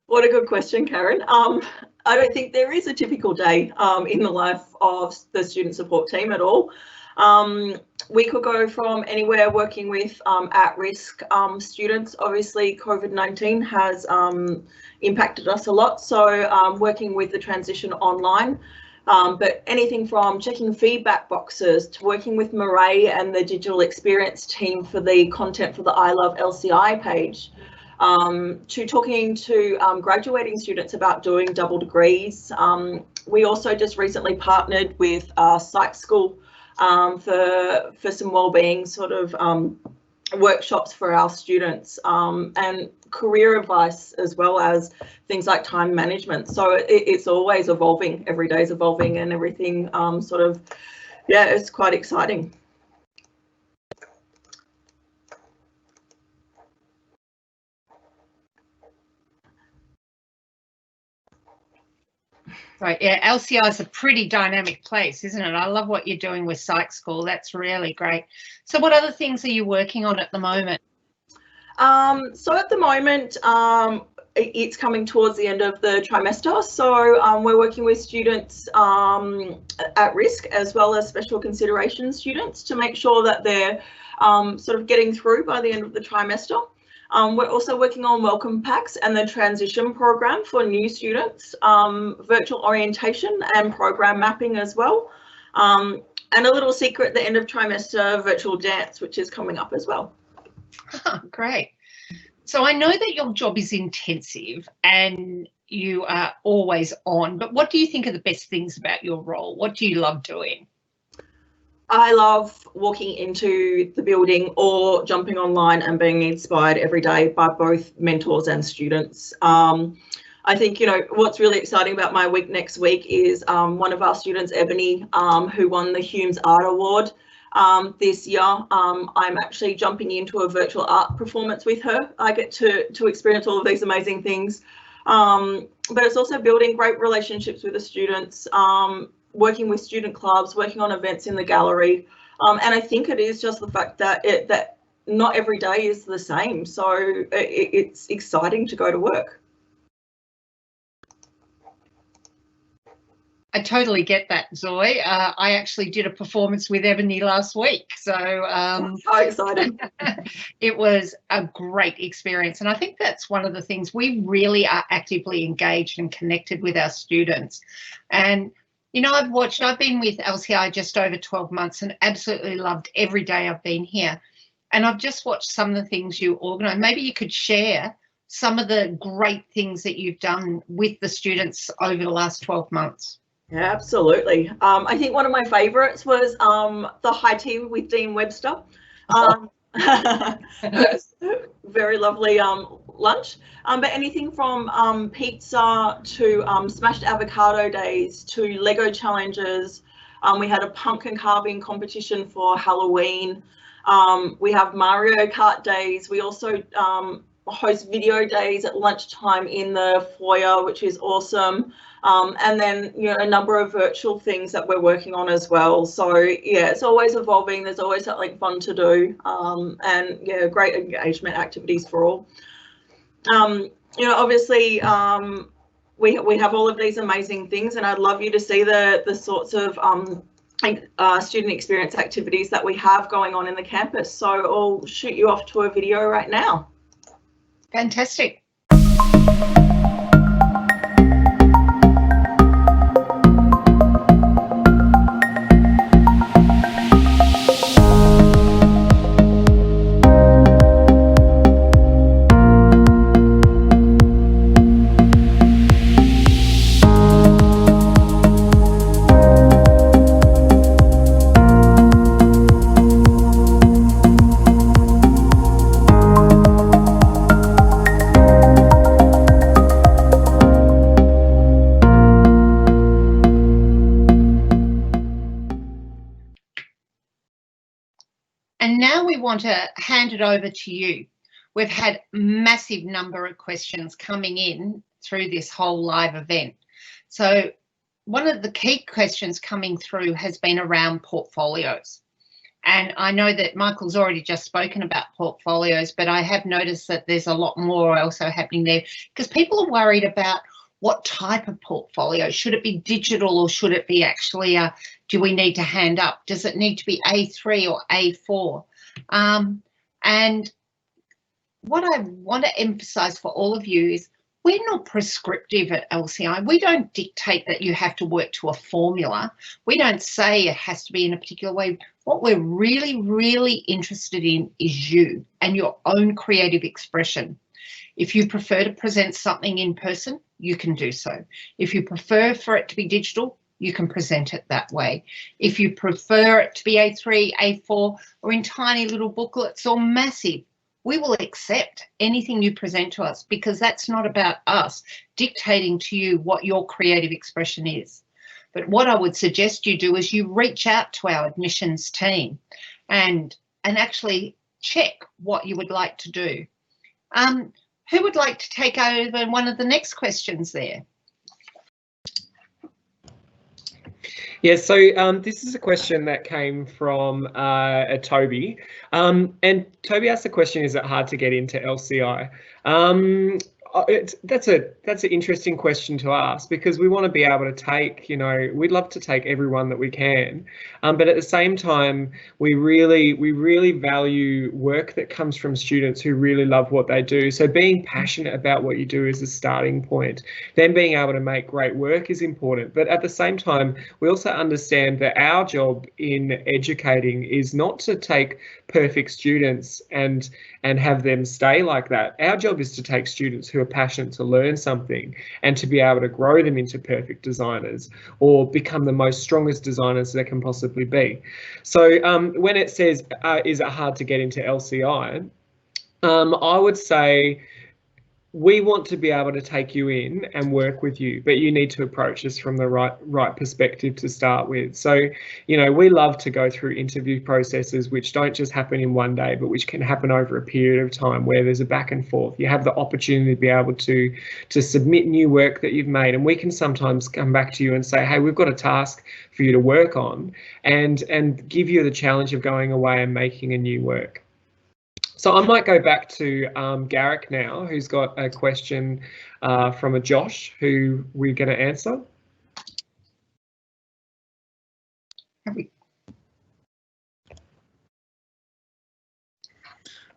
What a good question, Karen. I don't think there is a typical day in the life of the student support team at all. We could go from anywhere working with at-risk students. Obviously, COVID-19 has impacted us a lot, so working with the transition online. But anything from checking feedback boxes to working with Murray and the digital experience team for the content for the I Love LCI page, to talking to graduating students about doing double degrees. We also just recently partnered with Psych School for some wellbeing sort of workshops for our students, and career advice, as well as things like time management. So it's always evolving, every day is evolving, and everything sort of, yeah, it's quite exciting. Right, yeah, LCI is a pretty dynamic place, isn't it? I love what you're doing with Psych School. That's really great. So what other things are you working on at the moment? So at the moment, it's coming towards the end of the trimester. So we're working with students at risk, as well as special consideration students, to make sure that they're sort of getting through by the end of the trimester. We're also working on welcome packs and the transition program for new students, virtual orientation and program mapping as well. And a little secret at the end of trimester, virtual dance, which is coming up as well. Oh, great. So I know that your job is intensive and you are always on, but what do you think are the best things about your role? What do you love doing? I love walking into the building or jumping online and being inspired every day by both mentors and students. I think, you know, what's really exciting about my week next week is one of our students, Ebony, who won the Humes Art Award this year. I'm actually jumping into a virtual art performance with her. I get to experience all of these amazing things. But it's also building great relationships with the students, working with student clubs, working on events in the gallery. And I think it is just the fact that that not every day is the same. So it's exciting to go to work. I totally get that, Zoe. I actually did a performance with Ebony last week. So so exciting. It was a great experience. And I think that's one of the things, we really are actively engaged and connected with our students. And you know, I've been with LCI just over 12 months and absolutely loved every day I've been here. And I've just watched some of the things you organise. Maybe you could share some of the great things that you've done with the students over the last 12 months. Yeah, absolutely. I think one of my favourites was the high tea with Dean Webster. Very lovely lunch. But anything from pizza to smashed avocado days to Lego challenges. We had a pumpkin carving competition for Halloween. We have Mario Kart days. We also host video days at lunchtime in the foyer, which is awesome. And then, you know, a number of virtual things that we're working on as well. So yeah, it's always evolving. There's always something fun to do, and yeah, great engagement activities for all. You know, obviously, we have all of these amazing things, and I'd love you to see the sorts of student experience activities that we have going on in the campus. So I'll shoot you off to a video right now. Fantastic. And now we want to hand it over to you. We've had a massive number of questions coming in through this whole live event. So one of the key questions coming through has been around portfolios. And I know that Michael's already just spoken about portfolios, but I have noticed that there's a lot more also happening there, because people are worried about what type of portfolio. Should it be digital, or should it be actually do we need to hand up? Does it need to be A3 or A4? And what I want to emphasise for all of you is we're not prescriptive at LCI. We don't dictate that you have to work to a formula. We don't say it has to be in a particular way. What we're really, really interested in is you and your own creative expression. If you prefer to present something in person, you can do so. If you prefer for it to be digital, you can present it that way. If you prefer it to be A3, A4, or in tiny little booklets or massive, we will accept anything you present to us, because that's not about us dictating to you what your creative expression is. But what I would suggest you do is you reach out to our admissions team and actually check what you would like to do. Who would like to take over one of the next questions there? Yeah, so this is a question that came from Toby. And Toby asked the question, is it hard to get into LCI? That's an interesting question to ask, because we want to be able to take, we'd love to take everyone that we can, but at the same time, we really value work that comes from students who really love what they do. So being passionate about what you do is a starting point. Then being able to make great work is important, but at the same time, we also understand that our job in educating is not to take perfect students and have them stay like that. Our job is to take students who are passionate to learn something and to be able to grow them into perfect designers or become the most strongest designers there can possibly be. So when it says, is it hard to get into LCI? I would say we want to be able to take you in and work with you, but you need to approach us from the right perspective to start with. So, we love to go through interview processes which don't just happen in one day, but which can happen over a period of time where there's a back and forth. You have the opportunity to be able to submit new work that you've made, and we can sometimes come back to you and say, hey, we've got a task for you to work on, and give you the challenge of going away and making a new work. So I might go back to Garrick now, who's got a question from a Josh who we're going to answer.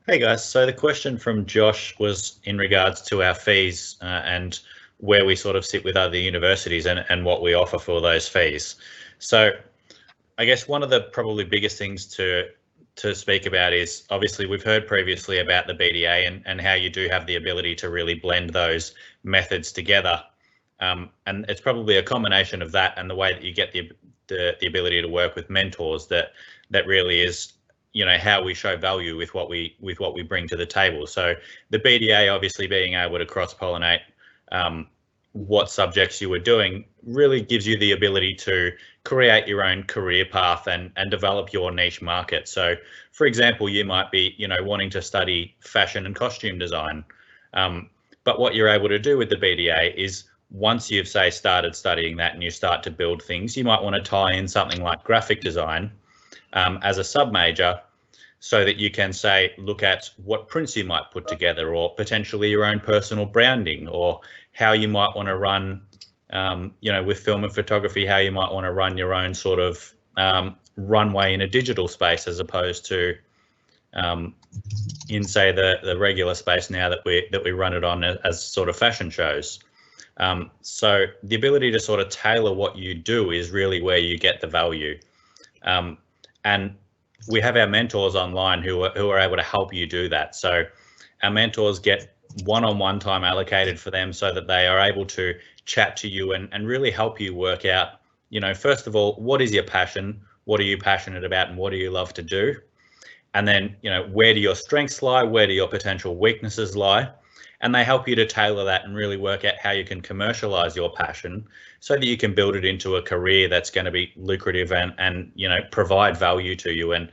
Hey guys, so the question from Josh was in regards to our fees and where we sort of sit with other universities and what we offer for those fees. So I guess one of the probably biggest things to speak about is, obviously we've heard previously about the BDA and how you do have the ability to really blend those methods together, and it's probably a combination of that and the way that you get the ability to work with mentors that really is how we show value with what we bring to the table. So the BDA obviously being able to cross-pollinate what subjects you were doing really gives you the ability to create your own career path and develop your niche market. So for example, you might be wanting to study fashion and costume design, but what you're able to do with the BDA is, once you've started studying that and you start to build things, you might want to tie in something like graphic design as a sub-major, so that you can look at what prints you might put together, or potentially your own personal branding, or how you might want to run, with film and photography, how you might want to run your own sort of runway in a digital space, as opposed to in the regular space now that we run it on as sort of fashion shows. So the ability to sort of tailor what you do is really where you get the value. And we have our mentors online who are able to help you do that. So our mentors get one-on-one time allocated for them, so that they are able to chat to you and really help you work out, first of all, what is your passion? What are you passionate about, and what do you love to do? And then, where do your strengths lie? Where do your potential weaknesses lie? And they help you to tailor that and really work out how you can commercialize your passion, so that you can build it into a career that's going to be lucrative and provide value to you, and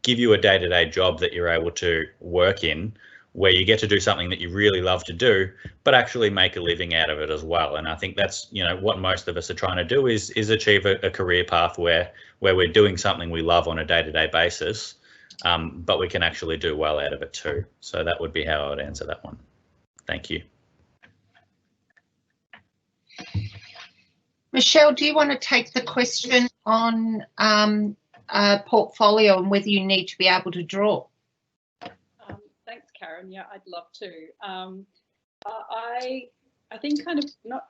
give you a day-to-day job that you're able to work in, where you get to do something that you really love to do, but actually make a living out of it as well. And I think that's what most of us are trying to do, is achieve a career path where we're doing something we love on a day-to-day basis, but we can actually do well out of it too. So that would be how I would answer that one. Thank you. Michelle, do you want to take the question on portfolio and whether you need to be able to draw? Thanks, Karen. Yeah, I'd love to. I think kind of not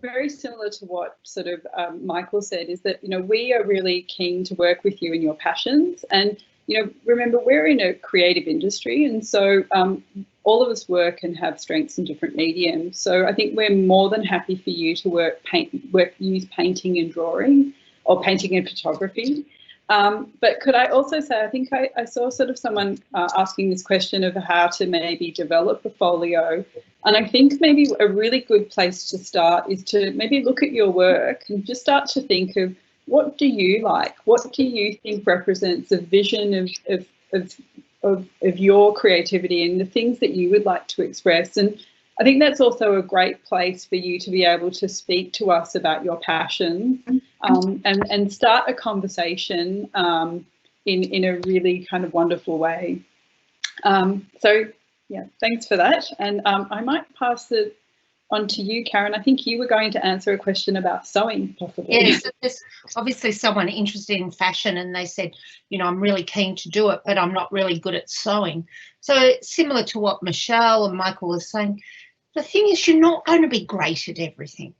very similar to what sort of Michael said, is that, we are really keen to work with you in your passions. And, remember, we're in a creative industry. And so all of us work and have strengths in different mediums. So I think we're more than happy for you to use painting and drawing, or painting and photography. But could I also say, I think I saw sort of someone asking this question of how to maybe develop a folio. And I think maybe a really good place to start is to maybe look at your work and just start to think of, what do you like? What do you think represents a vision of your creativity and the things that you would like to express? And I think that's also a great place for you to be able to speak to us about your passion, and start a conversation in a really kind of wonderful way. So yeah, thanks for that. And I might pass it on to you, Karen. I think you were going to answer a question about sewing, possibly. Yes, there's obviously someone interested in fashion, and they said, you know, I'm really keen to do it, but I'm not really good at sewing. So similar to what Michelle and Michael were saying, the thing is, you're not going to be great at everything.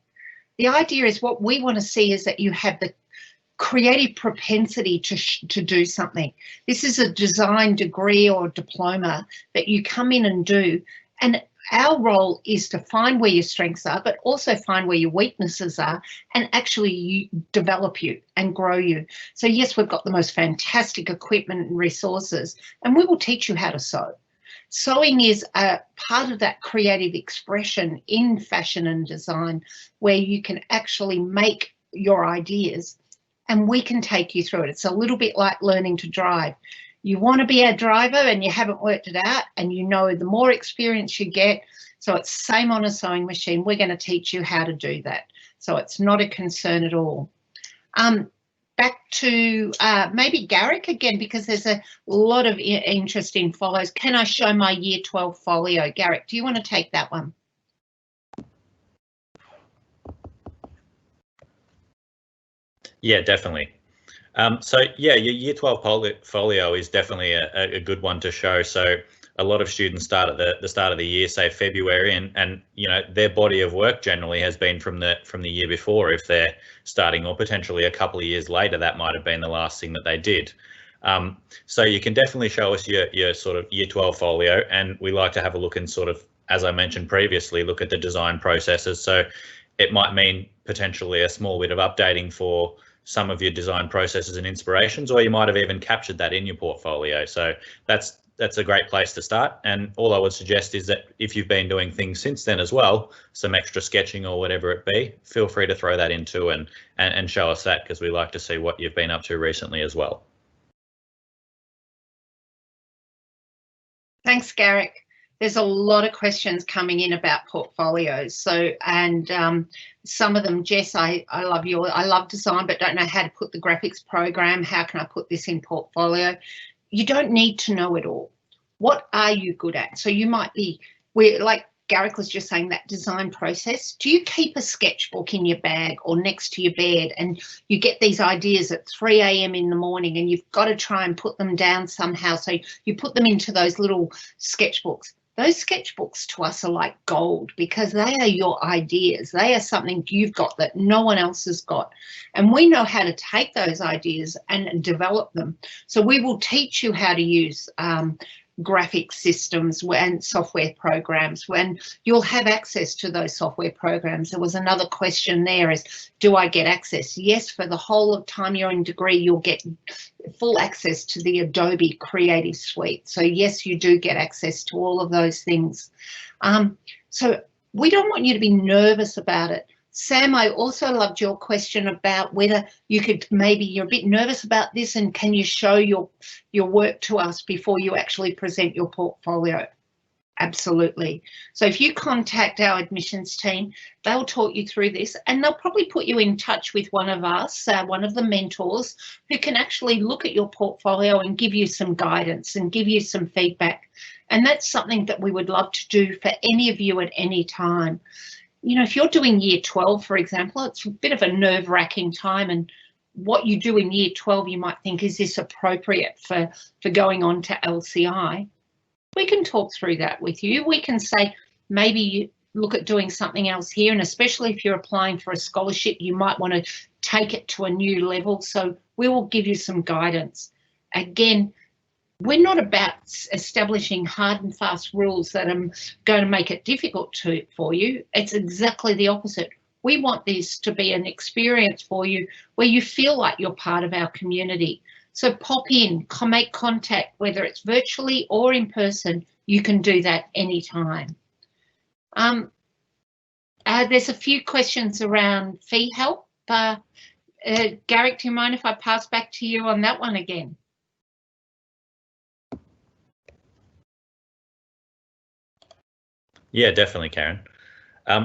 The idea is, what we want to see is that you have the creative propensity to do something. This is a design degree or diploma that you come in and do, and our role is to find where your strengths are, but also find where your weaknesses are, and actually develop you and grow you. So yes, we've got the most fantastic equipment and resources, and we will teach you how to sew. Sewing is a part of that creative expression in fashion and design, where you can actually make your ideas, and we can take you through it. It's a little bit like learning to drive. You want to be a driver and you haven't worked it out, and you know the more experience you get, so it's same on a sewing machine, we're going to teach you how to do that. So it's not a concern at all. Back to maybe Garrick again, because there's a lot of interest in folios. Can I show my Year 12 folio? Garrick, do you want to take that one? Yeah, definitely. So yeah, your Year 12 folio is definitely a good one to show. So a lot of students start at the start of the year, say February, and you know, their body of work generally has been from the year before. If they're starting, or potentially a couple of years later, that might have been the last thing that they did. So you can definitely show us your sort of Year 12 folio, and we like to have a look and sort of, as I mentioned previously, look at the design processes. So it might mean potentially a small bit of updating for some of your design processes and inspirations, or you might have even captured that in your portfolio. So that's a great place to start. And all I would suggest is that if you've been doing things since then as well, some extra sketching or whatever it be, feel free to throw that into and show us that, because we like to see what you've been up to recently as well. Thanks, Garrick. There's a lot of questions coming in about portfolios. So, and some of them, Jess, I love design, but don't know how to put the graphics program. How can I put this in portfolio? You don't need to know it all. What are you good at? So you might be, like Garrick was just saying, that design process. Do you keep a sketchbook in your bag or next to your bed, and you get these ideas at 3 a.m. in the morning, and you've got to try and put them down somehow? So you put them into those little sketchbooks. Those sketchbooks to us are like gold, because they are your ideas. They are something you've got that no one else has got. And we know how to take those ideas and develop them. So we will teach you how to use graphic systems and software programs, when you'll have access to those software programs. There was another question there, is do I get access? Yes, for the whole of time you're in degree, you'll get full access to the Adobe Creative Suite. So yes, you do get access to all of those things. So we don't want you to be nervous about it. Sam, I also loved your question about whether you could, maybe you're a bit nervous about this, and can you show your work to us before you actually present your portfolio? Absolutely. So if you contact our admissions team, they'll talk you through this, and they'll probably put you in touch with one of us, one of the mentors, who can actually look at your portfolio and give you some guidance and give you some feedback. And that's something that we would love to do for any of you at any time. You know, if you're doing Year 12, for example, it's a bit of a nerve-wracking time, and what you do in Year 12, you might think, is this appropriate for going on to LCI? We can talk through that with you. We can say, maybe you look at doing something else here, and especially if you're applying for a scholarship, you might want to take it to a new level. So we will give you some guidance. Again, we're not about establishing hard and fast rules that are going to make it difficult for you. It's exactly the opposite. We want this to be an experience for you where you feel like you're part of our community. So pop in, make contact, whether it's virtually or in person. You can do that anytime. There's a few questions around fee help. Garrick, do you mind if I pass back to you on that one again? Yeah, definitely, Karen.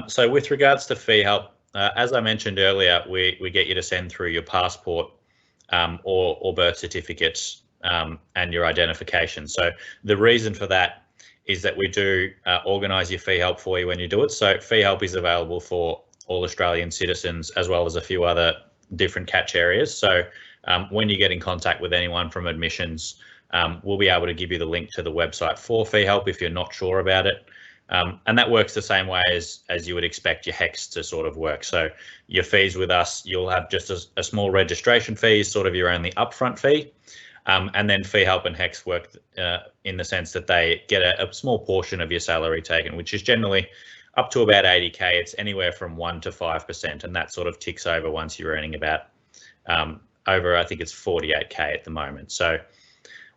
So with regards to fee help, as I mentioned earlier, we get you to send through your passport or birth certificates and your identification. So the reason for that is that we do organise your fee help for you when you do it. So fee help is available for all Australian citizens as well as a few other different catch areas. So when you get in contact with anyone from admissions, we'll be able to give you the link to the website for fee help if you're not sure about it. And that works the same way as you would expect your HECS to sort of work. So your fees with us, you'll have just a small registration fee, sort of your only upfront fee. And then fee help and HECS work in the sense that they get a small portion of your salary taken, which is generally up to about 80K. It's anywhere from 1 to 5%, and that sort of ticks over once you're earning about over, I think it's 48K at the moment. So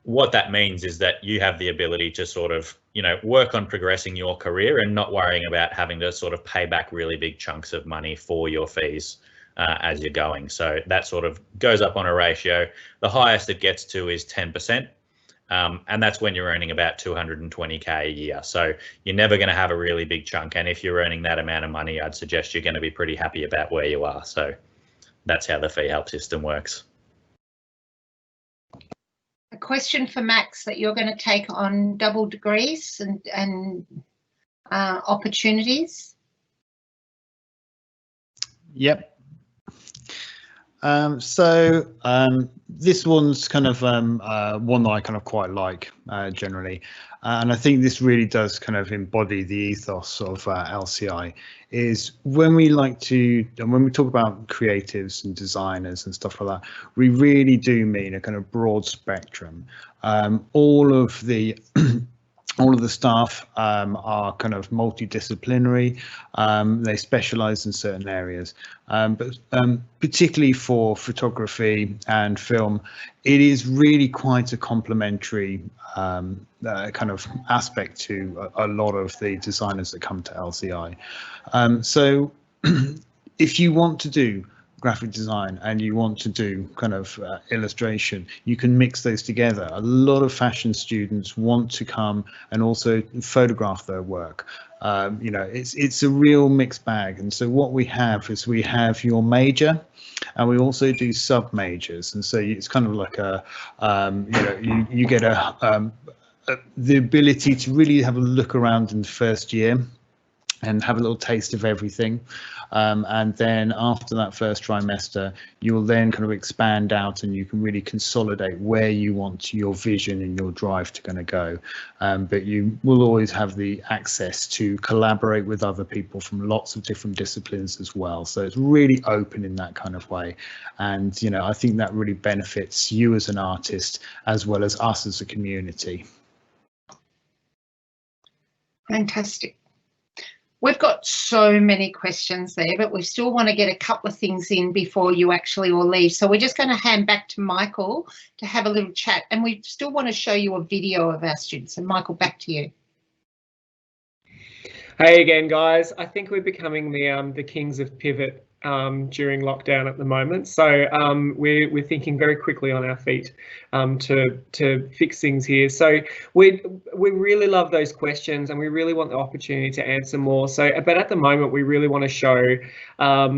what that means is that you have the ability to sort of, work on progressing your career and not worrying about having to sort of pay back really big chunks of money for your fees as you're going. So that sort of goes up on a ratio. The highest it gets to is 10%. And that's when you're earning about 220K a year. So you're never going to have a really big chunk. And if you're earning that amount of money, I'd suggest you're going to be pretty happy about where you are. So that's how the fee help system works. A question for Max, that you're going to take on double degrees and opportunities. Yep. This one's kind of one that I kind of quite like generally, and I think this really does kind of embody the ethos of LCI. Is when we talk about creatives and designers and stuff like that, we really do mean a kind of broad spectrum. All of the staff are kind of multidisciplinary. They specialize in certain areas, but particularly for photography and film, it is really quite a complementary kind of aspect to a lot of the designers that come to LCI. So if you want to do graphic design and you want to do kind of illustration, you can mix those together. A lot of fashion students want to come and also photograph their work. It's a real mixed bag. And so what we have is we have your major, and we also do sub majors. And so it's kind of like you get the ability to really have a look around in the first year and have a little taste of everything. And then after that first trimester, you will then kind of expand out and you can really consolidate where you want your vision and your drive to kind of go. But you will always have the access to collaborate with other people from lots of different disciplines as well. So it's really open in that kind of way. And, I think that really benefits you as an artist as well as us as a community. Fantastic. We've got so many questions there, but we still want to get a couple of things in before you actually all leave. So we're just going to hand back to Michael to have a little chat, and we still want to show you a video of our students. And Michael, back to you. Hey again, guys. I think we're becoming the kings of pivot during lockdown at the moment. So we're thinking very quickly on our feet to fix things here. So we really love those questions, and we really want the opportunity to answer more. So, but at the moment, we really want to show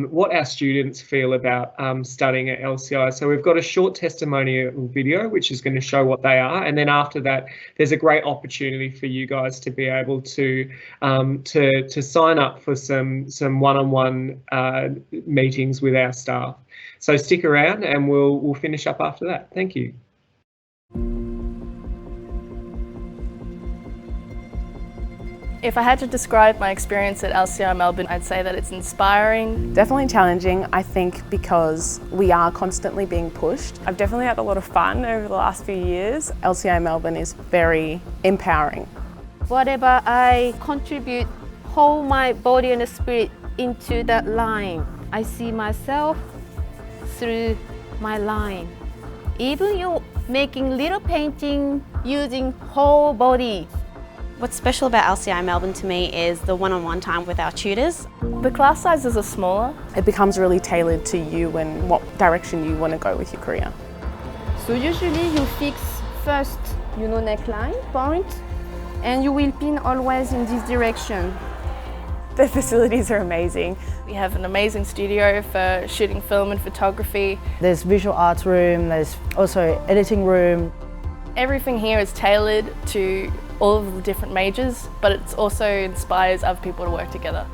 what our students feel about studying at LCI. So we've got a short testimonial video which is going to show what they are, and then after that, there's a great opportunity for you guys to be able to sign up for some one-on-one meetings with our staff. So stick around and we'll finish up after that. Thank you. If I had to describe my experience at LCI Melbourne, I'd say that it's inspiring. Definitely challenging, I think, because we are constantly being pushed. I've definitely had a lot of fun over the last few years. LCI Melbourne is very empowering. Whatever I contribute, hold my body and spirit into that line. I see myself through my line. Even you're making little painting using whole body. What's special about LCI Melbourne to me is the one-on-one time with our tutors. The class sizes are smaller. It becomes really tailored to you and what direction you want to go with your career. So usually you fix first, neckline, point, and you will pin always in this direction. The facilities are amazing. We have an amazing studio for shooting film and photography. There's visual arts room, there's also editing room. Everything here is tailored to all of the different majors, but it also inspires other people to work together.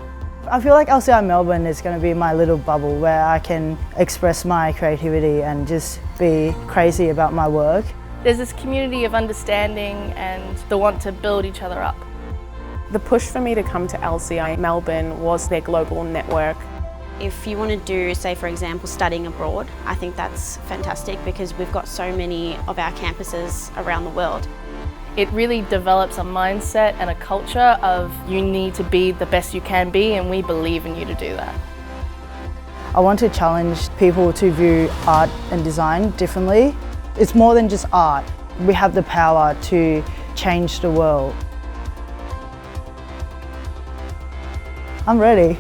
I feel like LCI Melbourne is going to be my little bubble where I can express my creativity and just be crazy about my work. There's this community of understanding and the want to build each other up. The push for me to come to LCI Melbourne was their global network. If you want to do, say for example, studying abroad, I think that's fantastic because we've got so many of our campuses around the world. It really develops a mindset and a culture of you need to be the best you can be, and we believe in you to do that. I want to challenge people to view art and design differently. It's more than just art. We have the power to change the world. I'm ready.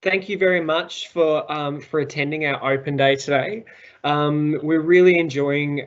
Thank you very much for attending our open day today. We're really enjoying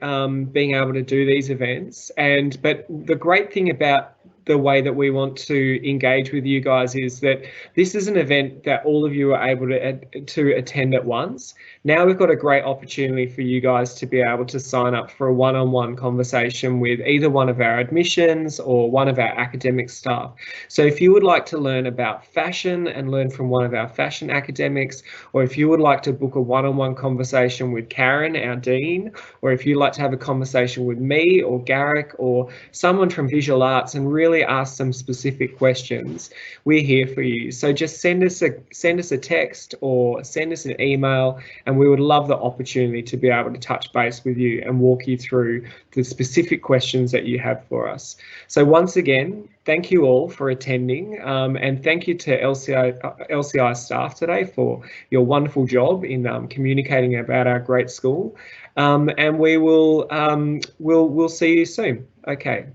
being able to do these events, but the great thing about the way that we want to engage with you guys is that this is an event that all of you are able to attend at once. Now we've got a great opportunity for you guys to be able to sign up for a one-on-one conversation with either one of our admissions or one of our academic staff. So if you would like to learn about fashion and learn from one of our fashion academics, or if you would like to book a one-on-one conversation with Karen, our dean, or if you'd like to have a conversation with me or Garrick or someone from visual arts and really ask some specific questions, we're here for you. So just send us a text or send us an email, and we would love the opportunity to be able to touch base with you and walk you through the specific questions that you have for us. So once again, thank you all for attending, and thank you to LCI staff today for your wonderful job in communicating about our great school, and we will we'll see you soon. Okay.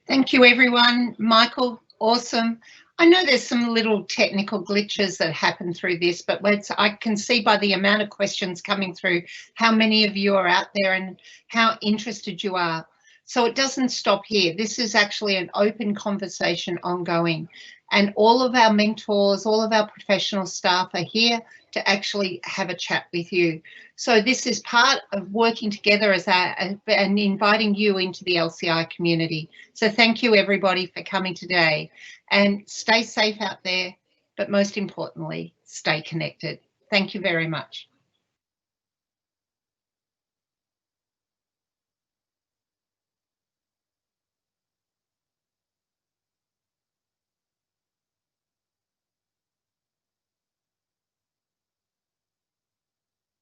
Thank you, everyone. Michael, awesome. I know there's some little technical glitches that happen through this, but I can see by the amount of questions coming through how many of you are out there and how interested you are. So it doesn't stop here. This is actually an open conversation ongoing, and all of our mentors, all of our professional staff are here to actually have a chat with you. So this is part of working together and inviting you into the LCI community. So thank you everybody for coming today, and stay safe out there, but most importantly, stay connected. Thank you very much.